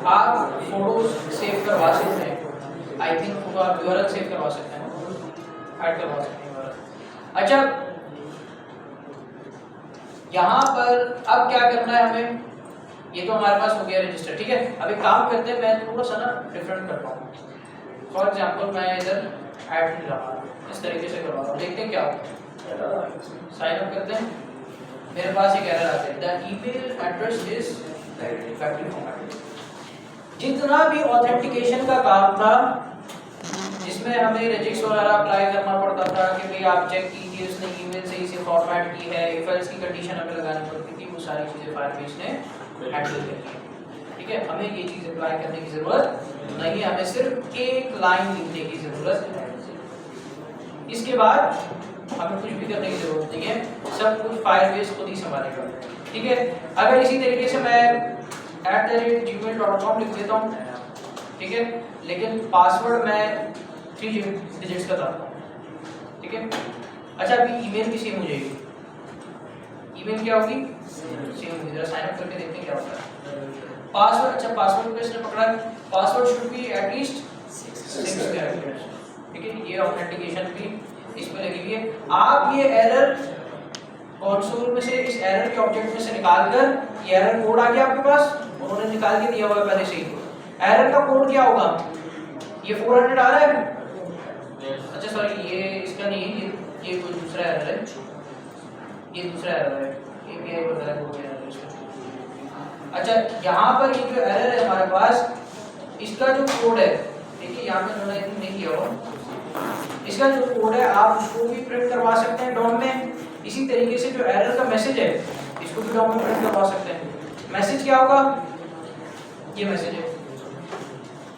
आप फोटो सेव करवा सकते हैं, आई थिंक फोटो आप URL सेव करवा सकते हैं, ऐड करवा सकते हैं URL। अच्छा, यहाँ पर अब क्या करना है हमें, ये तो हमारे पास हो गया रजिस्टर, ठीक है। अब एक काम करते हैं, मैं थोड़ा सा ना डिफरेंट करता हूँ। फॉर एग्जांपल मैं इधर ऐड नहीं रहा, इस तरीके से करवा रहा हूँ, देखते हैं क्या होता है। साइन अप करते हैं, मेरे पास एक एरर आता है, the email address is factory format. जितना भी ऑथेंटिकेशन का काम था, जिसमें हमें रजिक्स वगैरह अप्लाई करना पड़ता था कि भाई आप चेक कीजिए उसने ईमेल सही से फॉर्मेट की है, इफ एल्स की कंडीशन हमें लगानी पड़ती थी, वो सारी चीज़ें फायरबेस ने हैंडल कर ली, ठीक है। हमें ये चीज़ अप्लाई करने की ज़रूरत नहीं, हमें सिर्फ एक लाइन लिखने की ज़रूरत है। इसके बाद हमें कुछ भी करने की ज़रूरत नहीं है, सब कुछ फायरबेस खुद ही संभालेगा, ठीक है। अगर इसी तरीके से मैं @gmail.com लिख देता हूँ, ठीक है, लेकिन पासवर्ड मैं 3 डिजिट्स का डालता हूँ, ठीक है। अच्छा, अभी ईमेल भी सेम हो जाएगी, ईमेल क्या होगी, सेम होगी। जरा साइन अप करके देखते हैं क्या होता है। पासवर्ड, अच्छा पासवर्ड को इसने पकड़ा है, password should be at least 6 characters, ठीक है। ये ऑथेंटिकेशन भी इसमें लगी हुई है। आप ये एरर कंसोल में से, इस एरर के ऑब्जेक्ट में से निकाल कर, ये एरर कोड आ गया आपके पास, उन्होंने निकाल के दिया हुआ है पहले से ही। एरर का कोड क्या होगा, ये 400 आ रहा है, अच्छा सॉरी ये इसका नहीं है, ये कोई दूसरा एरर है, ये दूसरा एरर है, API वगैरह हो गया इसका। अच्छा, यहाँ पर ये जो एरर है हमारे पास, इसका जो कोड है, देखिए यहाँ पे उन्होंने नहीं किया हुआ, इसका जो कोड है आप उसको भी प्रिंट करवा सकते हैं डॉम में। इसी तरीके से जो एरर का मैसेज है इसको भी डॉम में प्रिंट करवा सकते हैं। मैसेज क्या होगा, ये मैसेज है,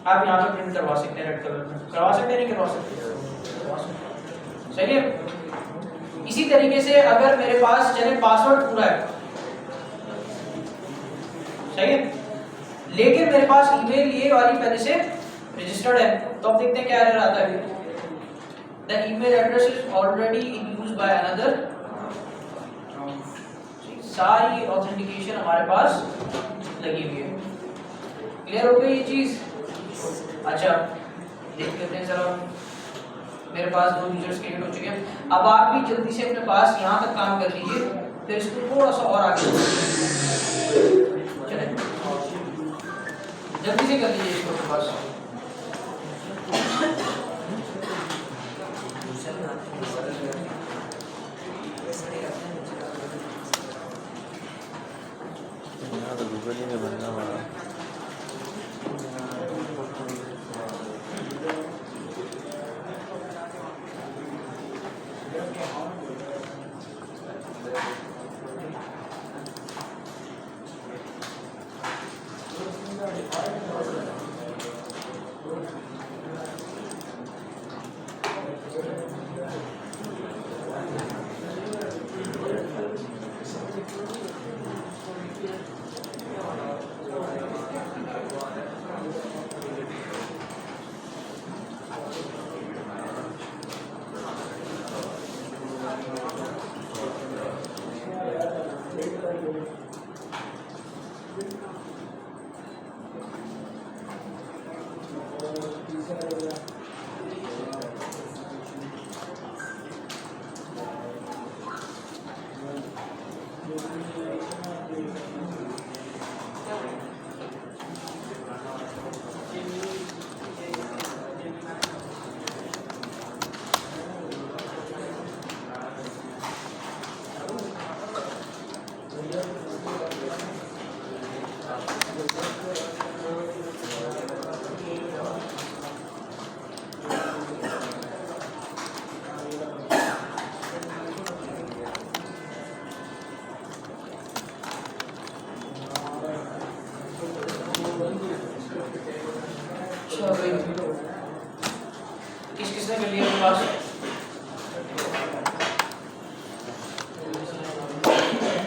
आप यहाँ पे प्रिंट करवा सकते हैं रेड कलर में। करवा सकते हैं, नहीं करवा सकते, सही है। इसी तरीके से अगर मेरे पास चले पासवर्ड पूरा है, सही है, लेकिन मेरे पास ईमेल ये वाली पहले से रजिस्टर्ड है, तो अब देखते हैं क्या एरर आता है। The email address is already in use by another. सारी ऑथेंटिकेशन हमारे पास लगी हुई है। क्लियर हो गई ये चीज? अच्छा देख लेते हैं जरा। मेरे पास 2 यूजर्स क्रिएट हो चुके हैं। अब आप भी जल्दी से अपने पास यहाँ तक काम कर लीजिए, फिर इसको थोड़ा सा और आगे चले, जल्दी से कर लीजिए इसको अपने पास। यहाँ तो गूगल ही में बनना वाला। किसने कर लिया पास?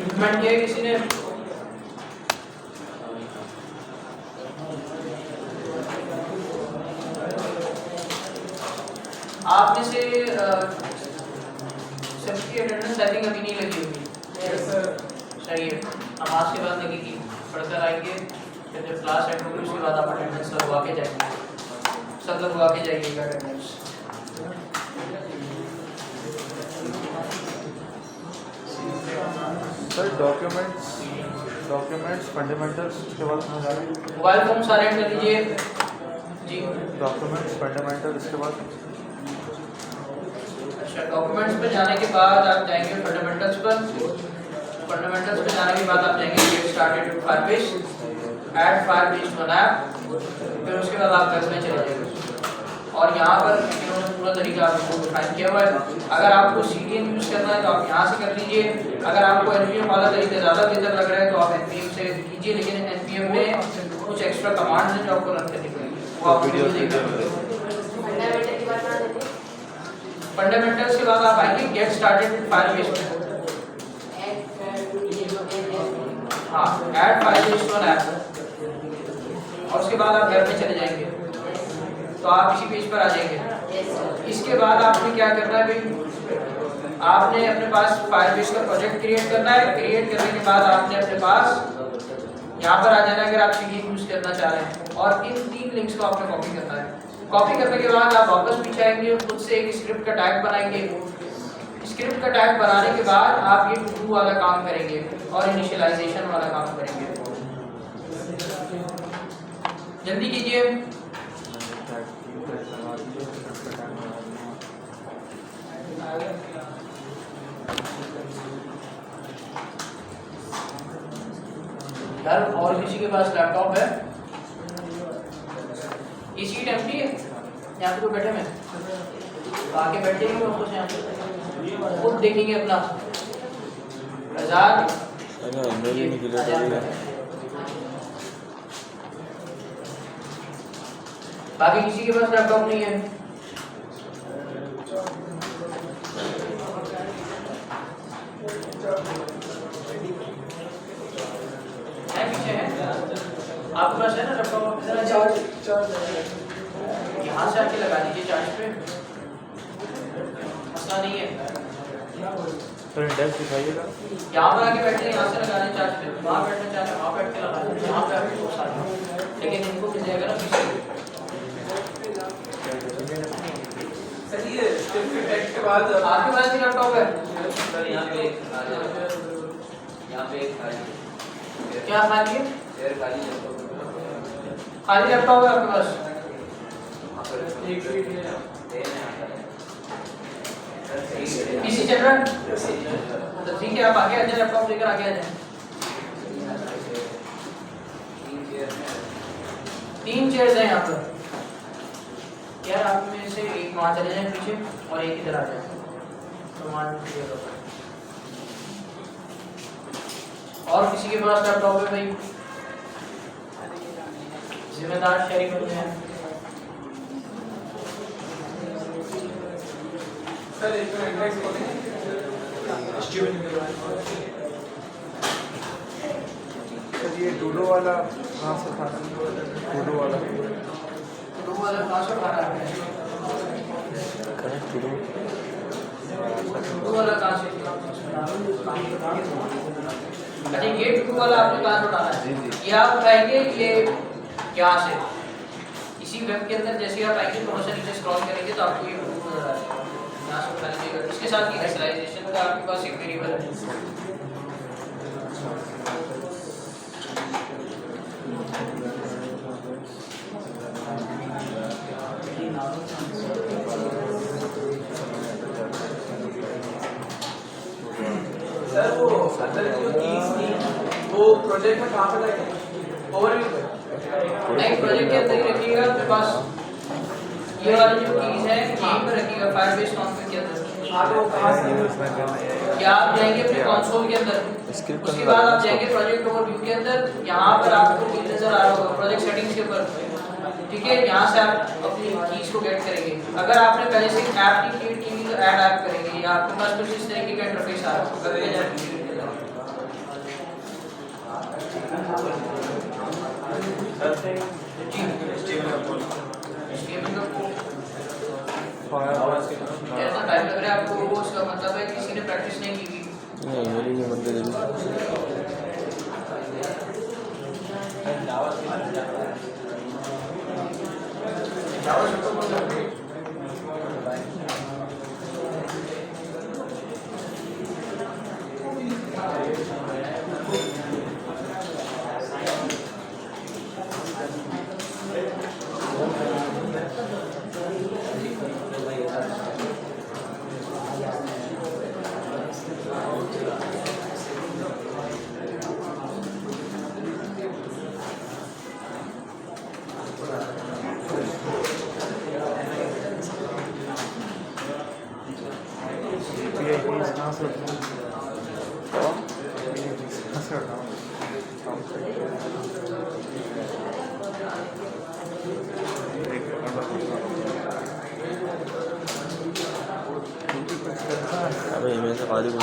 इम्प्लीमेंट किया किसी ने? आप में से सबकी अटेंडेंस आई थिंक अभी नहीं लगी होगी। सही है, नमाज के बाद लगेगी, पढ़कर आएंगे, फिर जब क्लास एंड होगी उसके बाद आप अटेंडेंस लगवा के जाएंगे, सब लगवा के जाइएगा अटेंडेंस। सर डॉक्यूमेंट्स फंडामेंटल्स के बाद कहाँ जा रहे हैं? मोबाइल फोन सारे ऐड कर लीजिए जी। डॉक्यूमेंट्स फंडामेंटल, इसके बाद अच्छा, डॉक्यूमेंट्स पे जाने के बाद आप जाएंगे फंडामेंटल्स पर। फंडामेंटल्स पे जाने के बाद आप जाएंगे get started with Firebase, add Firebase to an app, फिर उसके बाद आप घर में चले जाएंगे। और यहाँ पर इन्होंने पूरा तरीका आपको डिफाइन किया हुआ है। अगर आपको CDN यूज़ करना है तो आप यहाँ से कर लीजिए। अगर आपको NPM वाला तरीका ज़्यादा बेहतर लग रहा है तो आप NPM से कीजिए, लेकिन NPM में कुछ एक्स्ट्रा कमांड्स हैं जो आपको रन करनी पड़ेगी, वो आप वीडियो देखिए। फंडामेंटल्स के बाद आप आएंगे गेट स्टार्टेड विद फायरबेस में। हाँ, add Firebase to an app, और उसके बाद आप घर में चले जाएंगे तो आप इसी पेज पर आ जाएंगे। इसके बाद आपने क्या करना है भाई, आपने अपने पास फायरबेस का प्रोजेक्ट क्रिएट करना है। क्रिएट करने के बाद आपने अपने पास यहाँ पर आ जाना है अगर आप CDN यूज़ करना चाह रहे हैं, और इन 3 लिंक्स को आपने कॉपी करना है। कॉपी करने के बाद आप वापस पीछे आएंगे, खुद से एक स्क्रिप्ट का टैग बनाएंगे। स्क्रिप्ट का टैग बनाने के बाद आप ये टू डू वाला काम करेंगे और इनिशियलाइजेशन वाला काम करेंगे। जल्दी कीजिए। यार और किसी के पास लैपटॉप है? ये सीट एम्प्टी है, यहाँ पे कोई बैठे में? आके बैठेंगे और कुछ यहाँ पे खुद देखेंगे अपना हजार बाकी किसी के पास लैपटॉप नहीं है। पीछे है आपके पास है ना लैपटॉप? यहाँ से आके लगा दीजिए चार्ज पे, मसला नहीं है। सर इंडेक्स दिखाइएगा। यहाँ पर आके बैठे यहाँ से लगा दें चार्ज पे, वहाँ बैठना चाहते हैं वहाँ बैठ के लगा दें, यहाँ पे आपको साथ, लेकिन इनको मिल जाएगा ना पीछे। सर ये टेक्स्ट के बाद आपके पास भी लैपटॉप है? सर यहाँ पे एक खाली क्या खाली है? खाली खाली लैपटॉप है आपके पास? पीसी चल रहा है तो ठीक है, आप आगे आ जाए, लैपटॉप लेकर आगे आ जाए। 3 चेयर्स हैं यहाँ पर यार, आप में से एक वहाँ चले जाए पीछे और एक इधर आ जाए तो वहाँ क्लियर होगा। और किसी के पास लैपटॉप है भाई? जिम्मेदार शेयरिंग में है। सर एक इंडेक्स खोलेंगे सर ये डूडो वाला कहाँ से था? डूडो वाला कहाँ से उठा रहा है? टू वाला कहाँ से? अच्छा ये टू वाला आपने कहाँ से उठाना है? ये आप उठाएंगे ये यहाँ से, इसी वेब के अंदर जैसे आप आएंगे थोड़ा सा नीचे स्क्रॉल करेंगे तो आपको ये टू नजर आ जाएगा, यहाँ से उठा लीजिएगा। इसके साथ ही इनिशियलाइजेशन का आपके पास एक वेरिएबल है। सर वो अंदर जो कीज थी वो प्रोजेक्ट में कहाँ पे लगेगी? ओवरव्यू पे नहीं, प्रोजेक्ट के अंदर ही रखिएगा। आपके पास ये वाली जो कीज है यहीं पर रखिएगा, फायरबेस कॉन्फ़िग के अंदर। हाँ तो कहाँ से? या आप जाएंगे अपने कंसोल के अंदर, उसके बाद आप जाएंगे प्रोजेक्ट ओवरव्यू के अंदर, यहाँ पर आपको नजर आ रहा होगा प्रोजेक्ट सेटिंग्स के ऊपर, ठीक है। यहाँ से आप अपनी कीज को गेट करेंगे। अगर आपने पहले से ऐप की क्रिएट की हुई तो ऐड ऐप करेंगे, या आपके पास कुछ इस तरीके का इंटरफेस आ रहा है ऐसा टाइम लग रहा है आपको, वो उसका मतलब है किसी ने प्रैक्टिस नहीं की हुई। नहीं मेरी ये बंदे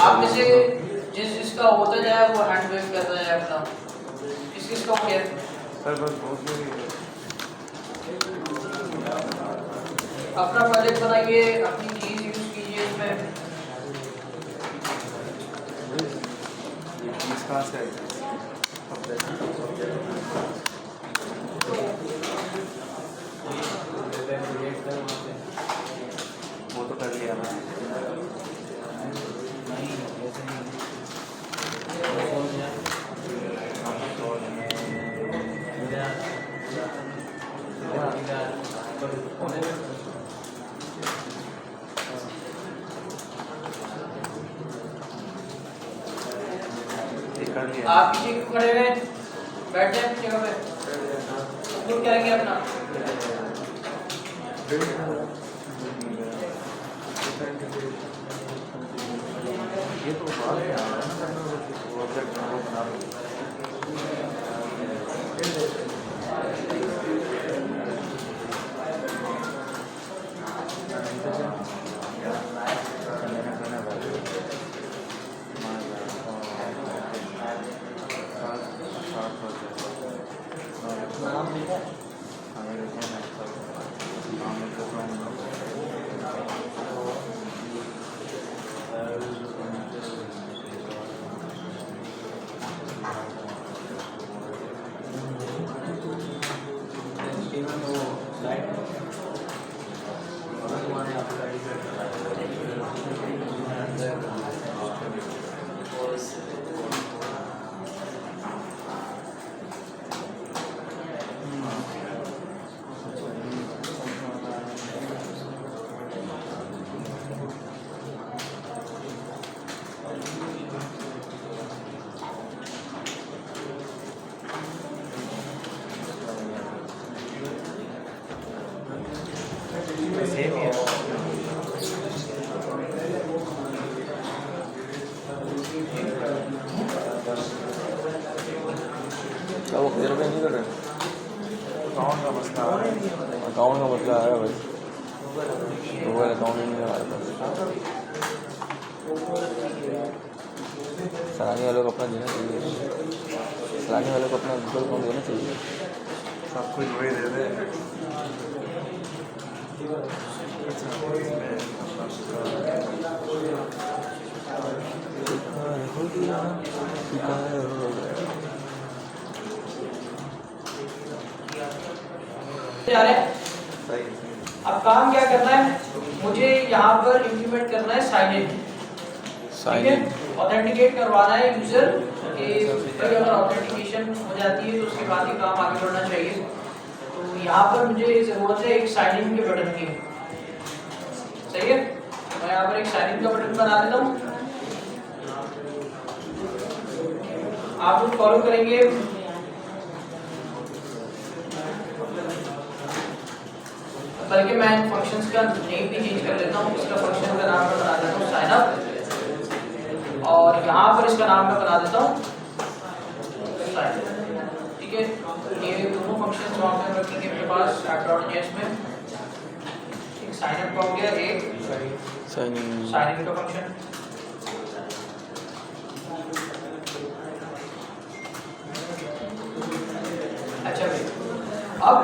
आप में से जिसका होता जाए वो हैंड वेव करता जाए अपना, किसका हो गया? सर बस बहुत अपना प्रोजेक्ट बनाइए, अपनी चीज यूज कीजिए इसमें। चीज़ कहाँ से आई? वो तो कर लिया ना। आप पीछे क्यों खड़े हुए? बैठ जाए जगह पे, दूर करेंगे अपना। ये तो बात है वो ऑब्जेक्ट वो बना लो सेम ही है क्या वो क्लियर नहीं कर रहे? अकाउंट का मसला है अकाउंट का मसला है भाई, गूगल अकाउंट ही नहीं है हमारे पास। सराहनीय वालों को अपना देना चाहिए, सराहनीय वालों को अपना गूगल अकाउंट देना चाहिए। सब कुछ वही दे दे जा रहे हैं। सही अब काम क्या करना है, मुझे यहाँ पर इम्प्लीमेंट करना है साइन इन, ठीक है, ऑथेंटिकेट करवाना है यूजर के। भाई अगर ऑथेंटिकेशन हो जाती है तो उसके बाद ही काम आगे बढ़ना चाहिए। तो यहाँ पर मुझे जरूरत है एक साइन इन के बटन की, सही है। मैं यहाँ पर एक साइन इन का बटन बना देता हूँ, आप लोग फॉलो करेंगे। बल्कि मैं फंक्शंस का नेम भी चेंज कर लेता हूँ, इसका फंक्शन का नाम मैं बना देता हूँ साइन अप, और यहाँ पर इसका नाम मैं बना देता हूँ साइन, ठीक है। ये दोनों फंक्शंस वहाँ पे रखेंगे मेरे पास app.js में। एक साइन अप का हो गया, एक साइन इन का फंक्शन। अच्छा भाई, अब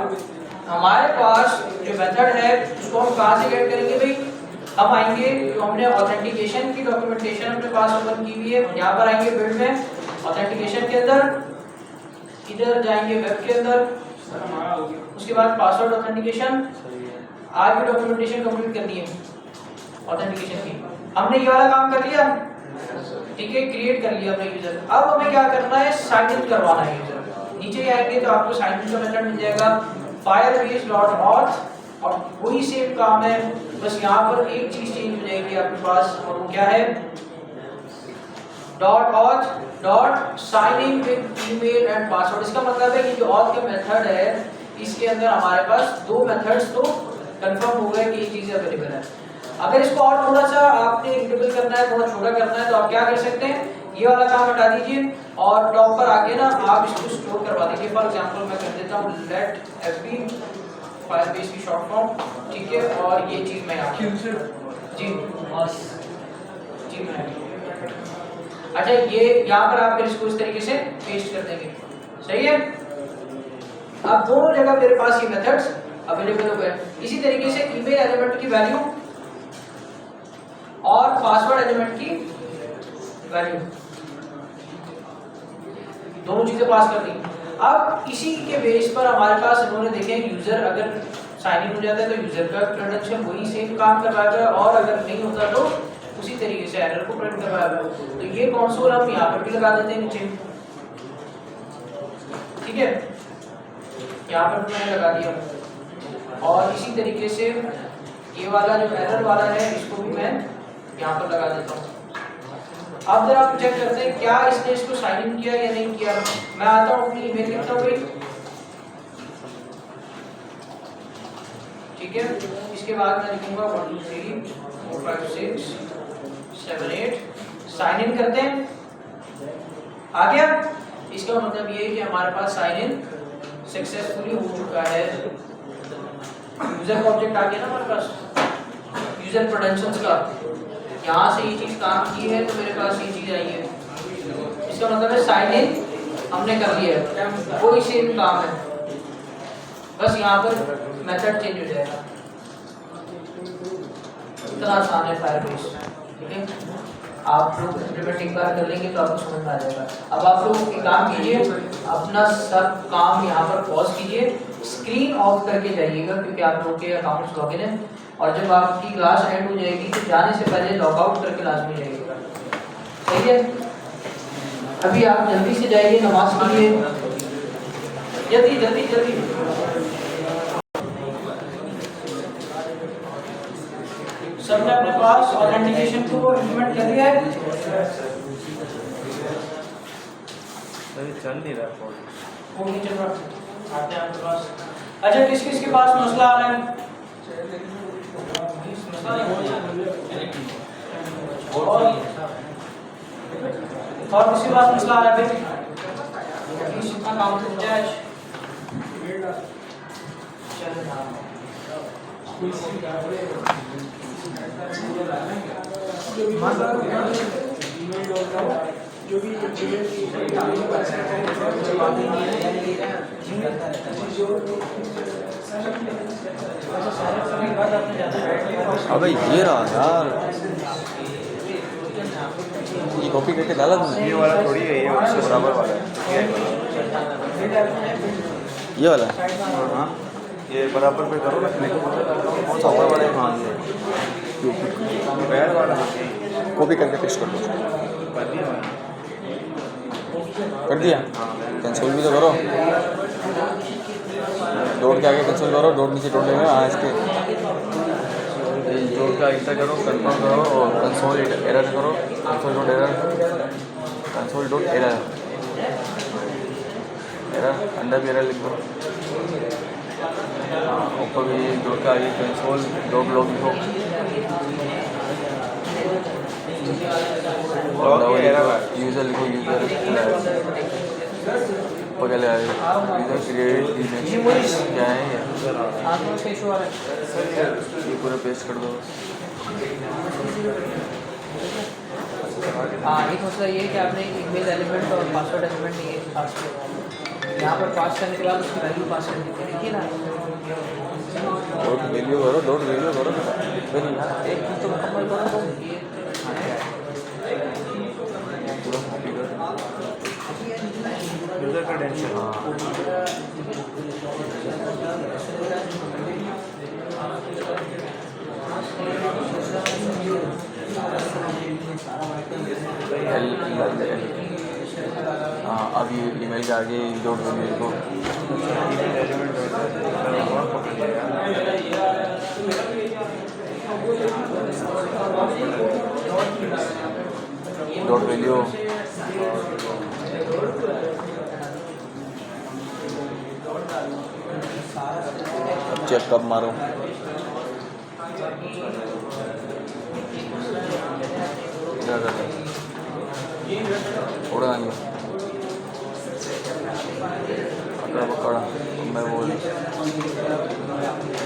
हमारे पास जो मेथड है उसको हम कहाँ से गेट करेंगे भाई? हम आएंगे, जो हमने ऑथेंटिकेशन की डॉक्यूमेंटेशन अपने पास ओपन की हुई है, यहाँ पर आएंगे बिल्ड में, ऑथेंटिकेशन के अंदर, इधर जाएंगे वेब के अंदर, उसके बाद पासवर्ड ऑथेंटिकेशन। आज भी डॉक्यूमेंटेशन कंप्लीट करनी है ऑथेंटिकेशन की। हमने ये वाला काम कर लिया, ठीक है, क्रिएट कर लिया अपने यूजर। अब हमें क्या करना है, साइन इन करवाना है यूजर। नीचे आएंगे तो आपको साइन इन का मेथड मिल जाएगा firebase.auth, और वही सेम काम है, बस यहाँ पर एक चीज चेंज हो जाएगी आपके पास, और वो क्या है, .auth.sign in with email and password। इसका मतलब है कि जो auth का मेथड है इसके अंदर हमारे पास दो मेथड्स तो कंफर्म हो गए कि ये चीज अवेलेबल है। अगर इसको और थोड़ा सा आपने इंक्रीमेंट करना है, थोड़ा छोटा करना है, तो आप क्या कर सकते हैं, ये वाला काम हटा दीजिए और टॉप पर आके ना आप इसको स्टोर करवा दीजिए। फॉर एग्जांपल मैं कर देता हूँ लेट fb, फायरबेस की शॉर्ट फॉर्म, ठीक है, और ये चीज मैं यहाँ जी मैं अच्छा ये यहाँ पर आप फिर इसको इस तरीके से पेस्ट कर देंगे, सही है। अब दोनों जगह मेरे पास ये मेथड्स अवेलेबल हो गए। इसी तरीके से ईमेल एलिमेंट की वैल्यू और पासवर्ड एलिमेंट की वैल्यू, दोनों चीजें पास कर दी। अब इसी के बेस पर हमारे पास इन्होंने देखे यूजर अगर साइन इन हो जाता है तो यूजर का क्रेडेंशियल वही सेम काम करवाएगा, और अगर नहीं होता तो उसी तरीके से एरर को प्रिंट करवाएगा। तो ये कंसोल हम यहाँ पर भी लगा देते हैं नीचे, ठीक है, यहाँ पर भी मैंने लगा दिया। और इसी तरीके से ये वाला जो एरर वाला है इसको भी मैं यहाँ पर लगा देता हूँ। अब जरा आप चेक करते हैं क्या इसने इसको साइन इन किया या नहीं किया। मैं आता हूँ अपनी ईमेल लिखता हूँ भाई, ठीक है, इसके बाद मैं लिखूंगा 1 2 3 4 5 6 7 8 साइन इन करते हैं। आ गया? इसका मतलब ये है कि हमारे पास साइन इन सक्सेसफुली हो चुका है। यूजर का ऑब्जेक्ट आ गया ना हमारे पास, यूजर पोटेंशियल्स का। यहाँ से ये चीज काम की है तो मेरे पास ये चीज आई है। इसका मतलब है साइन इन हमने कर लिया है, कोई सेम काम है, बस यहाँ पर मेथड चेंज हो जाएगा। इतना आसान है फायरबेस, ठीक है? आप लोग इम्प्लीमेंट एक बार कर लेंगे तो आपको समझ में आ जाएगा। अब आप लोग एक काम कीजिए, अपना सब काम यहाँ पर पॉज कीजिए, स्क्रीन ऑफ करके जाइएगा क्योंकि आप लोग के अकाउंट्स लॉगिन है, और जब आपकी क्लास एंड हो जाएगी तो जाने से पहले लॉगआउट करके लाजमी जाइएगा। सही है? अभी आप जल्दी से जाइए, नमाज पढ़िए, जल्दी जल्दी जल्दी। सबने अपने पास ऑथेंटिकेशन को इम्प्लीमेंट कर लिया है? चल नहीं रहा वो नहीं चल रहा, आते हैं आपके पास। अच्छा, किस किस के पास मसला आ रहा है? मसला नहीं हो रहा। और किसी के पास मसला आ रहा है? कितना काम हो जाए? जो भी अबे ये रहा यार, ये कॉपी करके डाला तुमने? ये वाला थोड़ी है, ये उससे बराबर वाला है। ये वाला? हाँ, ये बराबर पे करो ना, कौन सा ऊपर वाला है? हाँ ये बैड वाला कॉपी करके पेस्ट कर दो। कर दिया? कैंसिल भी तो करो, डॉट के आगे कैंसिल करो, डॉट नीचे डॉट लेंगे। हाँ इसके डॉट का इंटर करो, कंफर्म करो और कंसोल एरर करो, console dot error, console dot error error under भी एरर लिख दो। हाँ ऊपर भी डॉट का आगे कंसोल डॉट लॉग लिखो, यूज़र लिखो, यूज़र पकड़ ले यूज़र क्रिएट क्या है ये पूरा पेस्ट कर दो। हाँ, एक मसला ये है कि आपने ईमेल एलिमेंट और पासवर्ड एलिमेंट नहीं पास किया, यहाँ पर पास करने के बाद उसकी वैल्यू पास करनी है, देखिए ना। डॉट वैल्यू करो, डॉट वैल्यू करो, फिर एक चीज़ तो मुकम्मल करो तो ये पूरा कॉपी करो। User credential. हाँ अब ये ईमेल के आगे डॉट वैल्यू को डॉट वैल्यू चेक कब मारो। उड़ा नहीं पकड़ा पकड़ा मैं वो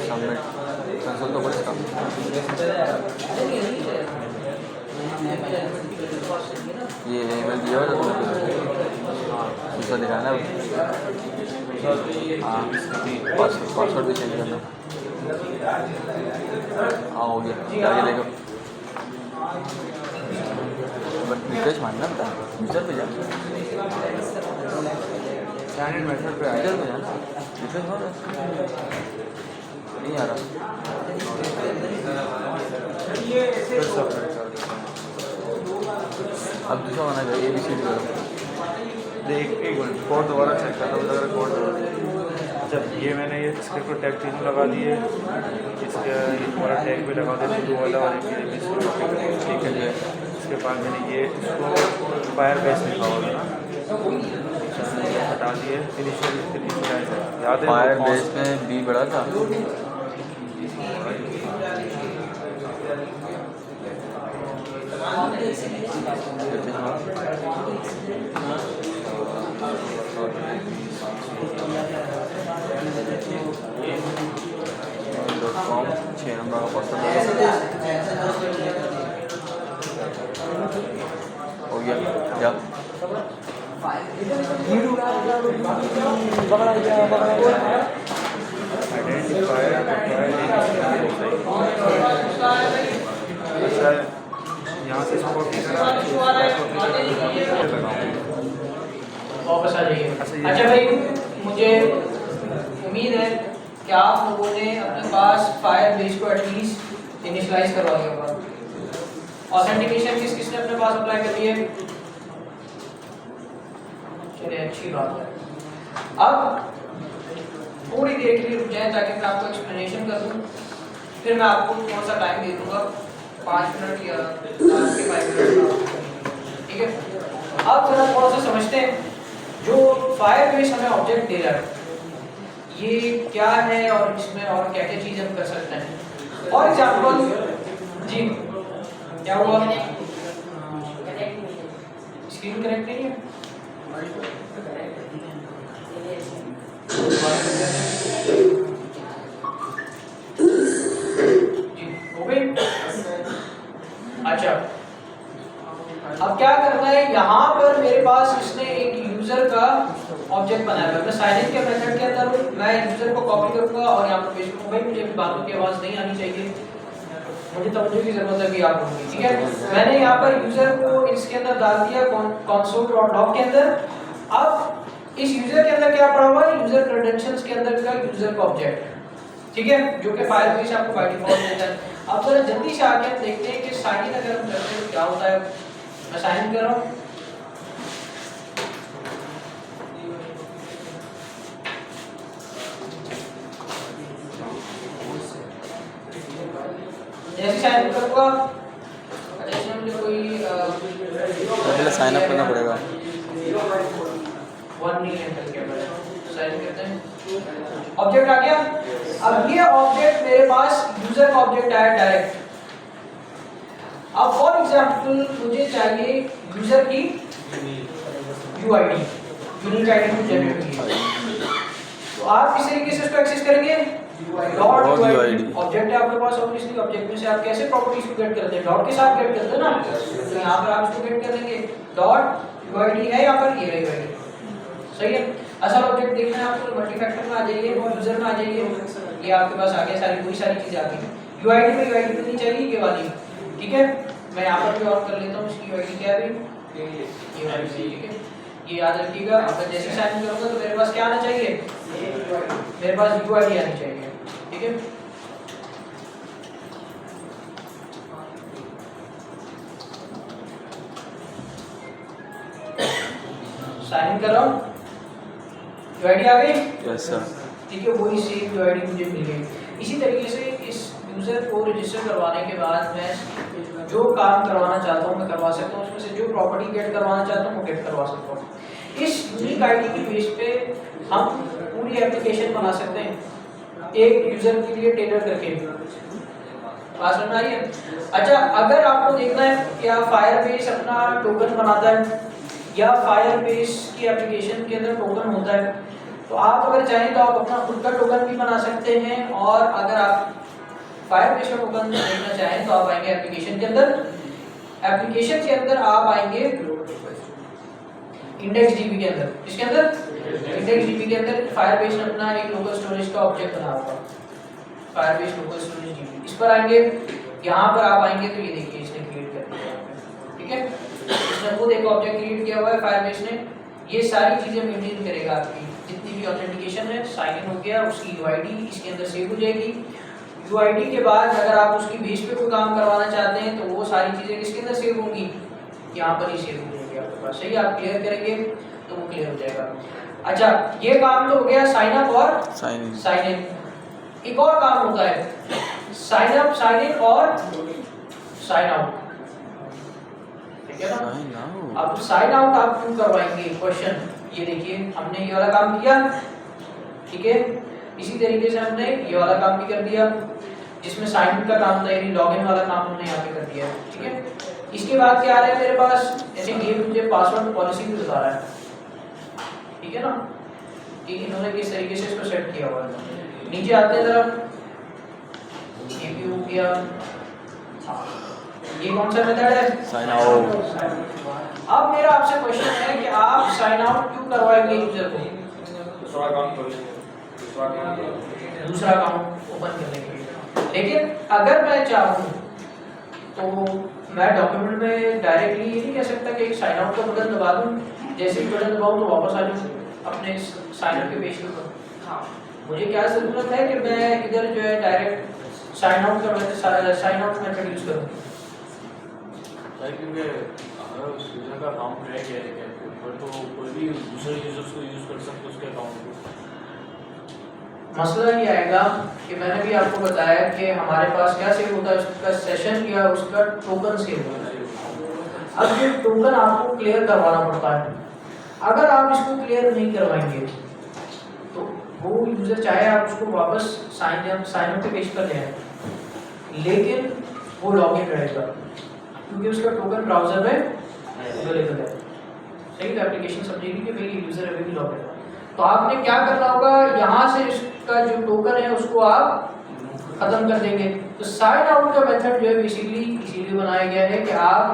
सबमिट कैंसिल तो पड़ेगा। ये ईमेल दिया हुआ था तुमने, दूसरा दिखाना है। हाँ पासवर्ड भी चेंज करना। हाँ हो गया, आगे देखो बट रिफ्रेश मारना था, यूजर पे जा, स्टैंडर्ड मेथड पे यूजर पे जाना, रिफ्रेश मारो, नहीं आ रहा। अब दूसरा होना चाहिए, ABCD करो। एक मिनट कोड दोबारा चेक करना अगर कोड जब ये मैंने ये स्क्रिप्ट को टैग तीनों लगा दिए, इसका ये पूरा टैग भी लगा दिया शुरू वाला और एक ठीक है। इसके बाद मैंने ये इसको फायरबेस लिखा हुआ था ना, हटा दिए। याद है फायरबेस में बी बड़ा था, .com 6 नंबर का पासवर्ड हो गया क्या अच्छा यहाँ से इसको वापस आ जाइए। अच्छा भाई, मुझे उम्मीद है कि आप लोगों ने अपने पास फायरबेस को एटलीस्ट इनिशियलाइज करवा दिया होगा। ऑथेंटिकेशन किसने अपने पास अप्लाई कर दिए? चलिए, अच्छी बात है। अब थोड़ी देर के लिए रुक जाए ताकि मैं आपको एक्सप्लेनेशन कर दूं, फिर मैं आपको थोड़ा सा टाइम दे दूंगा, 5 मिनट या 5 मिनट, ठीक है। अब जरा थोड़ा सा समझते हैं, जो फायरबेस हमें ऑब्जेक्ट दे रहा है ये क्या है और इसमें और क्या क्या चीज़ हम कर सकते हैं। फॉर एग्जाम्पल जी, क्या हुआ? स्क्रीन कनेक्ट नहीं है? जी, हो गई? अच्छा, अब क्या करना है, यहाँ पर मेरे पास इसने एक यूजर का ऑब्जेक्ट बनाया है। मैं साइन इन के मेथड के अंदर हूँ, मैं यूजर को कॉपी करूंगा और यहाँ पर पेस्ट करूंगा। भाई मुझे बातों की आवाज़ नहीं आनी चाहिए, मुझे तवज्जो की जरूरत है कि आप होंगी, ठीक है। मैंने यहाँ पर यूजर को इसके अंदर डाल दिया console.log के अंदर। अब इस यूजर के अंदर क्या पड़ा हुआ है? यूजर क्रेडेंशियल्स के अंदर का यूजर का ऑब्जेक्ट, ठीक है, जो कि फायरबेस आपको बाय डिफॉल्ट देता है। अब जरा जल्दी से आके हम देखते हैं कि साइन इन अगर हम करते हैं तो क्या होता है। मैं साइन इन कर रहा हूँ, जैसे साइन इन करूँगा, अच्छा इसमें मुझे कोई पहले साइन अप करना पड़ेगा। 1 नहीं एंटर किया, साइन करते हैं, ऑब्जेक्ट आ गया। अब ये ऑब्जेक्ट मेरे पास यूजर का ऑब्जेक्ट आया डायरेक्ट। अब फॉर एग्जांपल मुझे चाहिए यूजर की यूआईडी, यूनिक आइडेंटिटी जनरेट की है, तो आप किस तरीके से उसको एक्सेस करेंगे? डॉट यूआईडी ऑब्जेक्ट है आपके पास, ऑब्वियसली ऑब्जेक्ट में से आप कैसे प्रॉपर्टीज को गेट करते हैं? डॉट के साथ गेट करते हैं ना, तो यहाँ पर आप इसको गेट कर देंगे। डॉट यूआईडी है यहाँ पर, ये रही यूआईडी, सही है। असल ऑब्जेक्ट देखना है आपको, मल्टीफैक्टर में आ जाइए और यूजर में आ जाइए, ये आपके पास आ गया, सारी वही सारी चीजें आ गई। यूआईडी में यूआईडी नहीं चाहिए ये वाली, ठीक है। मैं यहाँ पर भी ऑन कर लेता हूँ, इसकी यूआईडी क्या है? ये वाली, ठीक है, ये याद रखिएगा। अगर जैसे साइन करूँगा तो मेरे पास क्या आना चाहिए? मेरे पास यूआईडी आनी चाहिए, ठीक है। साइन इन कर रहा हूँ, यूआईडी आ गई, यस सर, ठीक है, वही सेम यूआईडी मुझे मिल गई। इसी तरीके से इस यूजर को रजिस्टर करवाने के बाद मैं जो काम करवाना चाहता हूँ मैं करवा सकता हूँ, उसमें से जो प्रॉपर्टी गेट करवाना चाहता हूँ वो गेट करवा सकता हूँ। इस यूनिक आईडी की बेस पे हम पूरी एप्लीकेशन बना सकते हैं, एक यूजर के लिए टेलर करके। बात समझ आई है? अच्छा, अगर आपको देखना है क्या फायरबेस अपना टोकन बनाता है या फायरबेस की एप्लीकेशन के अंदर टोकन होता है, तो आप अगर चाहें तो आप अपना खुद का टोकन भी बना सकते हैं। और अगर आप फायरबेस का टोकन देखना चाहें तो आप आएंगे एप्लीकेशन के अंदर, एप्लीकेशन के अंदर आप आएंगे इंडेक्स डीबी के अंदर। इसके अंदर इंडेक्स डीबी के अंदर फायरबेस ने अपना एक लोकल स्टोरेज का ऑब्जेक्ट बना हुआ, फायरबेस लोकल स्टोरेज डीबी। इस पर आएंगे, यहाँ पर आप आएंगे तो ये देखिए इसने क्रिएट कर दिया, ठीक है। इसने खुद एक ऑब्जेक्ट क्रिएट किया हुआ है फायरबेस ने, ये सारी चीजें मेंटेन करेगा। आपकी जितनी भी ऑथेंटिकेशन है, साइन इन हो गया, उसकी यूआईडी इसके अंदर सेव हो जाएगी। यूआईडी के बाद अगर आप उसकी बेस पे कोई काम करवाना चाहते हैं तो वो सारी चीजें किसके अंदर सेव होंगी? यहाँ पर ही सेव हो जाएगी आपके पास, सही। आप क्लियर करेंगे तो वो क्लियर हो जाएगा। अच्छा, ये काम तो हो गया साइन अप और साइन इन। एक और काम होता है साइन अप, साइन इन और साइन आउट, ठीक है ना। अब साइन आउट आप क्यों करवाएंगे? क्वेश्चन ये देखिए, हमने ये वाला काम किया, ठीक है। इसी तरीके से हमने ये वाला काम भी कर दिया, जिसमें साइन इन का काम था, यानी लॉगिन वाला काम हमने यहाँ पे कर दिया, ठीक है। इसके बाद क्या आ रहा है मेरे पास, ऐसे ये मुझे पासवर्ड पॉलिसी भी बता रहा है, ठीक है ना, कि इन्होंने किस तरीके से इसको सेट किया हुआ है। नीचे आते हैं जरा, ये भी हो गया। ये कौन सा मेथड है? Sign out. अब मेरा आपसे क्वेश्चन है कि आप साइन आउट क्यों करवाएंगे यूजर को? दूसरा अकाउंट ओपन करने के लिए। लेकिन अगर मैं चाहूँ तो मैं डॉक्यूमेंट में डायरेक्टली ये नहीं कह सकता कि एक साइन आउट का बटन दबा दूँ, जैसे ही बटन दबाऊँ तो वापस आ जाऊँ अपने साइन अप के पेज पर। हाँ, मुझे क्या ज़रूरत है कि मैं इधर जो है direct sign out method use करूँ। क्योंकि अगर उस यूज़र का अकाउंट रह गया है फिर तो कोई भी दूसरे यूज़र्स को यूज़ कर सकते उसके अकाउंट को। मसला ये आएगा कि मैंने भी आपको बताया कि हमारे पास क्या सेव होता है, उसका सेशन या उसका टोकन सेव होता है। अब ये टोकन आपको क्लियर करवाना पड़ता है। अगर आप इसको क्लियर नहीं करवाएंगे तो वो यूज़र चाहे आप उसको वापस साइन अप के पेज पर ले आए, लेकिन वो लॉगिन रहेगा क्योंकि उसका टोकन ब्राउजर में अवेलेबल है। सही, तो एप्लीकेशन समझेगी कि भाई यूज़र अभी भी लॉगिन है। तो आपने क्या करना होगा, यहाँ से इसका जो टोकन है उसको आप खत्म कर देंगे। तो साइन आउट का मेथड जो है बेसिकली इसीलिए बनाया गया है कि आप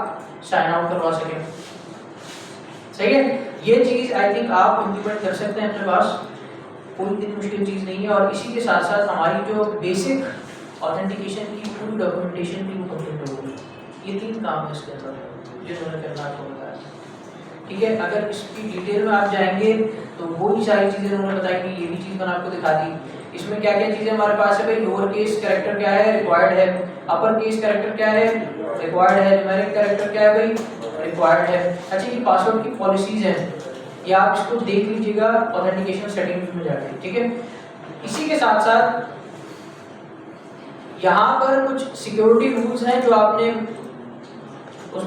साइन आउट करवा सकें। सही है, ये चीज़ आई थिंक आप इम्प्लीमेंट कर सकते हैं अपने पास, कोई इतनी मुश्किल चीज़ नहीं है। और इसी के साथ साथ हमारी जो बेसिक ऑथेंटिकेशन की पूरी डॉक्यूमेंटेशन की वो कंप्लीट होगी। ये 3 काम है इसके अंदर जो उन्होंने करना आपको बताया, ठीक है। अगर इसकी डिटेल में आप जाएंगे तो वो ही सारी चीज़ें उन्होंने बताई, ये भी चीज़ मैंने आपको दिखा दी। इसमें क्या क्या चीज़ें हमारे पास है भाई, लोअर केस कैरेक्टर क्या है, रिक्वायर्ड है। अपर केस कैरेक्टर क्या है, रिक्वायर्ड है। न्यूमेरिक कैरेक्टर क्या है भाई, रिक्वायर्ड है। अच्छा, ये पासवर्ड की पॉलिसीज हैं, ये आप इसको देख लीजिएगा ऑथेंटिकेशन सेटिंग्स में जाके, ठीक है। इसी के साथ साथ यहाँ पर कुछ सिक्योरिटी रूल्स हैं जो आपने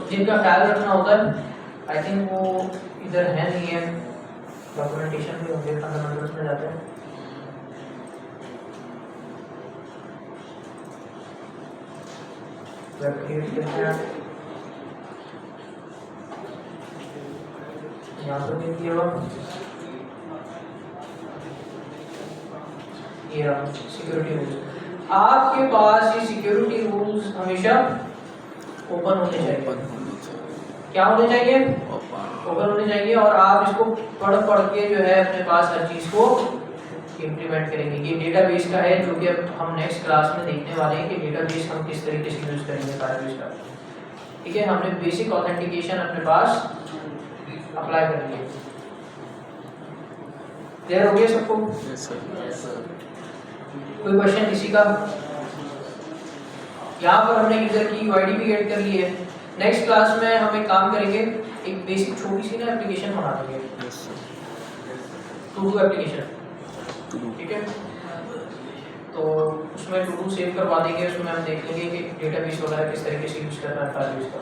जिनका ख्याल रखना होता है। आई थिंक वो इधर है नहीं है, डॉक्यूमेंटेशन में होंगे, फंडामेंटल्स में जाते हैं। यहाँ पर भी किया हुआ ये सिक्योरिटी रूल्स। आपके पास ये सिक्योरिटी रूल्स हमेशा ओपन होने चाहिए। क्या होने चाहिए? ओपन होने चाहिए। और आप इसको पढ़ के जो है अपने पास हर चीज़ को इम्प्लीमेंट करेंगे। ये डेटाबेस का है जो कि अब हम नेक्स्ट क्लास में देखने वाले हैं कि डेटाबेस हम किस तरीके से यूज़ करेंगे फायरबेस का, ठीक है। हमने बेसिक ऑथेंटिकेशन अपने पास अप्लाई कर लिया। क्लियर हो गया सबको? कोई क्वेश्चन किसी का? यहाँ पर हमने यूजर की यूआईडी भी ऐड कर ली है। नेक्स्ट क्लास में हम एक काम करेंगे, एक बेसिक छोटी सी ना एप्लीकेशन बना देंगे, टू डू एप्लीकेशन, ठीक है। तो उसमें टू डू सेव करवा देंगे, उसमें हम देख लेंगे कि डेटाबेस वगैरह किस तरीके से यूज करना है फायरबेस का।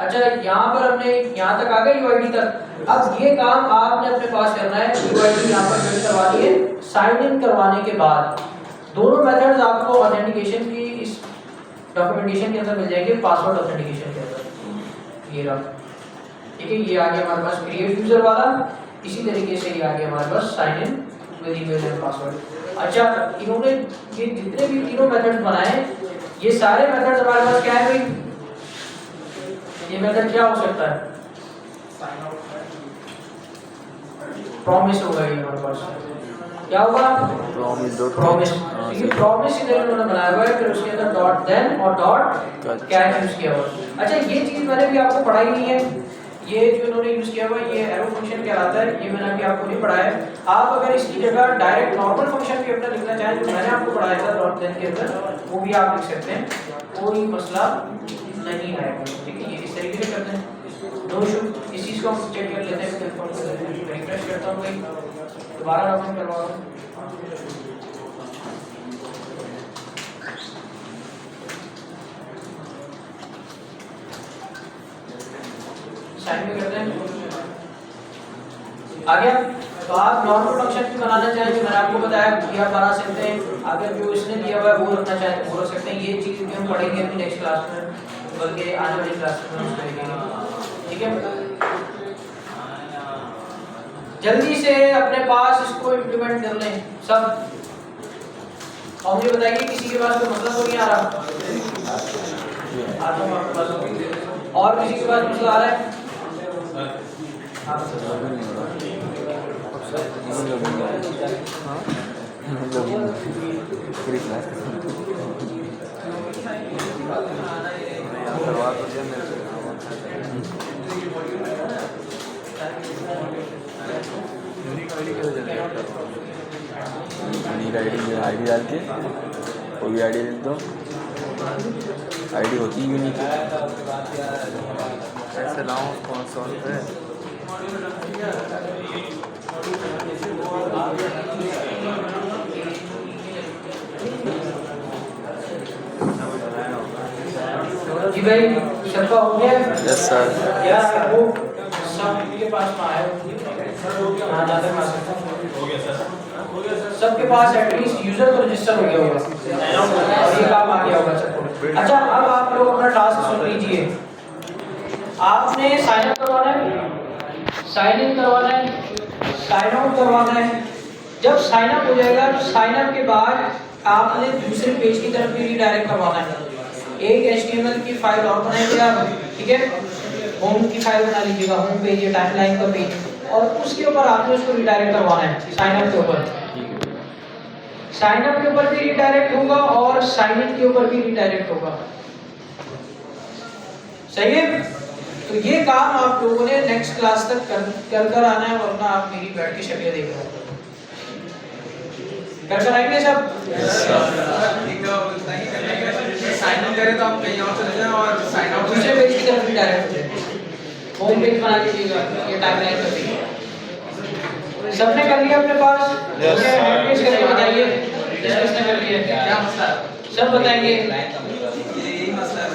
अच्छा, यहाँ पर हमने यहाँ तक आ गए यूआईडी तक। अब ये काम आपने अपने पास करना है, यूआईडी यहाँ पर फिल करवा दिए। साइन इन करवाने के बाद दोनों मेथड्स आपको ऑथेंटिकेशन की इस डॉक्यूमेंटेशन के अंदर मिल जाएंगे, पासवर्ड ऑथेंटिकेशन के अंदर। ये रहा, ठीक है। ये आ गया हमारे पास क्रिएट यूजर वाला। इसी तरीके से ये आ गया हमारे पास sign in with email and password. अच्छा, इन्होंने ये जितने भी तीनों मेथड्स बनाए, ये सारे मेथड्स हमारे पास क्या है भाई? ये मेथड क्या हो सकता है? प्रॉमिस होगा ये हमारे पास। क्या होगा? प्रॉमिस। ये प्रॉमिस इधर इन्होंने बनाया हुआ है, फिर उसके अंदर डॉट देन और डॉट कैच यूज किया हुआ है। अच्छा, ये चीज मैंने भी आपको पढ़ाई नहीं है, ये जो इन्होंने यूज किया हुआ है ये एरो फंक्शन कहलाता है। ये मैंने अभी आपको नहीं पढ़ाया है। आप अगर इसकी जगह डायरेक्ट नॉर्मल फंक्शन भी अपना लिखना चाहें, जो मैंने आपको पढ़ाया था डॉट देन के अंदर, वो भी आप लिख सकते हैं, कोई मसला नहीं आएगा, ठीक है। ये इस तरीके से करते हैं। No issue. इस चीज को हम चेक कर लेते हैं, रिफ्रेश करता हूँ भाई, दोबारा लॉगिन करवा रहा हूँ। साइन भी करते हैं, आ गया। तो आप नॉर्मल फंक्शन भी बनाना चाहें, जो मैंने आपको बताया ये आप बना सकते हैं। अगर जो इसने दिया हुआ है वो रखना चाहें तो वो रख सकते हैं। ये चीज़ भी हम पढ़ेंगे अपनी नेक्स्ट क्लास में। बल्कि आने वाली क्लास में उसको देखेंगे, ठीक है। जल्दी से अपने पास इसको इम्प्लीमेंट कर लें सब। और मुझे बताइए किसी के पास कोई मसला तो नहीं आ रहा? आता हूँ आपके पास। और किसी के पास मसला आ रहा है? आईडी डाल के कोई भी आईडी दे दो, आईडी होती ही यूनिक है। ऐसे लाऊं कौन सा पे जी भाई सबका हो गया? Yes sir. क्या वो सबके पास में आया? हाँ ज़्यादा पास सबके पास एटलीस्ट यूजर तो रजिस्टर हो गया होगा और ये काम आ गया होगा सबको। अच्छा अब आप लोग अपना टास्क सुन लीजिए। आपने साइन अप करवाना है, साइन इन करवाना है, साइन आउट करवाना है। जब साइन अप हो जाएगा तो साइन अप के बाद आपने दूसरे पेज की तरफ भी रीडायरेक्ट करवाना है। एक HTML की फाइल और बनाएंगे आप, ठीक है। होम की फाइल बना लीजिएगा, होम पेज या टाइमलाइन का पेज, और उसके ऊपर आपने उसको रीडायरेक्ट करवाना है साइन अप के ऊपर। साइन अप के ऊपर भी रीडायरेक्ट होगा और साइन इन के ऊपर भी रीडायरेक्ट होगा। सही है? तो ये काम आप लोगों ने नेक्स्ट क्लास तक कर आना है, वरना आप मेरी बैठ की शक्ल देख रहे हो। कर आएंगे सब? साइन इन करें तो आप कहीं और चले जाएं और साइन आउट दूसरे पेज की तरफ रीडायरेक्ट हो जाए। होम पेज बना लीजिएगा, ये टाइमलाइन का पेज। सबने कर लिया अपने पास? Yes, sir. पेज करके बताइए किसने कर लिया। क्या मसला? सब बताएंगे यही मसला है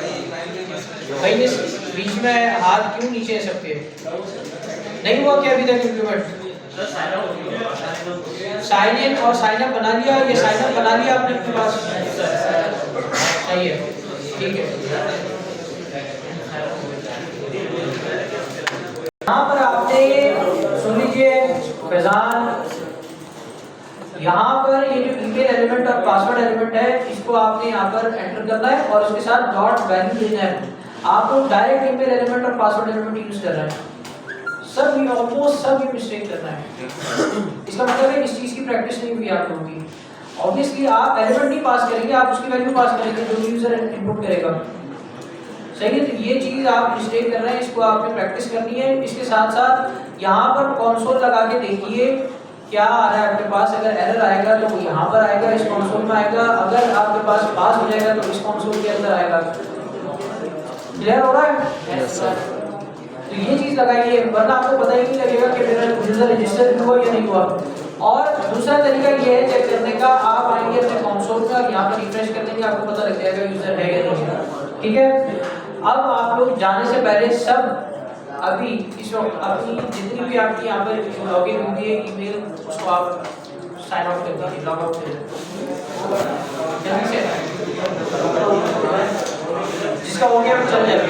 भाई। इस बीच में हाथ क्यों नीचे है सबके? नहीं हुआ क्या अभी तक इम्प्लीमेंट? साइन इन और साइन अप बना लिया? ये साइन अप बना लिया आपने अपने पास? सही है, ठीक है। यहाँ पर आपने सुन लीजिए फैजान, यहाँ पर ये जो ईमेल एलिमेंट और पासवर्ड एलिमेंट है, इसको आपने यहाँ पर एंटर करना है और उसके साथ डॉट वैल्यू देना है। आप लोग डायरेक्ट ईमेल एलिमेंट और पासवर्ड एलिमेंट यूज कर रहे हैं, सब ये ऑलमोस्ट सब ये मिस्टेक कर रहे हैं। इसका मतलब है इस चीज की प्रैक्टिस नहीं हुई आप लोगों की। ऑब्वियसली आप एलिमेंट नहीं पास करेंगे, आप उसकी वैल्यू पास करेंगे जो यूजर इनपुट करेगा। सही है? तो ये चीज आप मिस्टेक कर रहे हैं, इसको आपने प्रैक्टिस करनी है। इसके साथ साथ यहाँ पर कंसोल लगा के देखिए क्या आ रहा है आपके पास। अगर एरर आएगा तो वो यहाँ पर आएगा, इस कंसोल में आएगा। अगर आपके पास पास हो जाएगा तो इस कंसोल के अंदर आएगा। क्लियर हो रहा है? Yes sir. तो ये चीज लगाइए, वरना आपको पता ही नहीं लगेगा कि मेरा यूजर रजिस्टर हुआ या नहीं हुआ। और दूसरा तरीका ये है चेक करने का, आप आएंगे अपने कंसोल में और यहाँ पर रिफ्रेश कर देंगे, आपको पता लग जाएगा यूजर है या नहीं। ठीक है? अब आप लोग जाने से पहले सब अभी इस वक्त अपनी जितनी भी आपकी यहाँ पर लॉगिन होगी है ईमेल, उसको आप साइन आउट कर दीजिए, लॉग आउट कर दीजिए जल्दी से। जिसका हो गया चल जाएगा।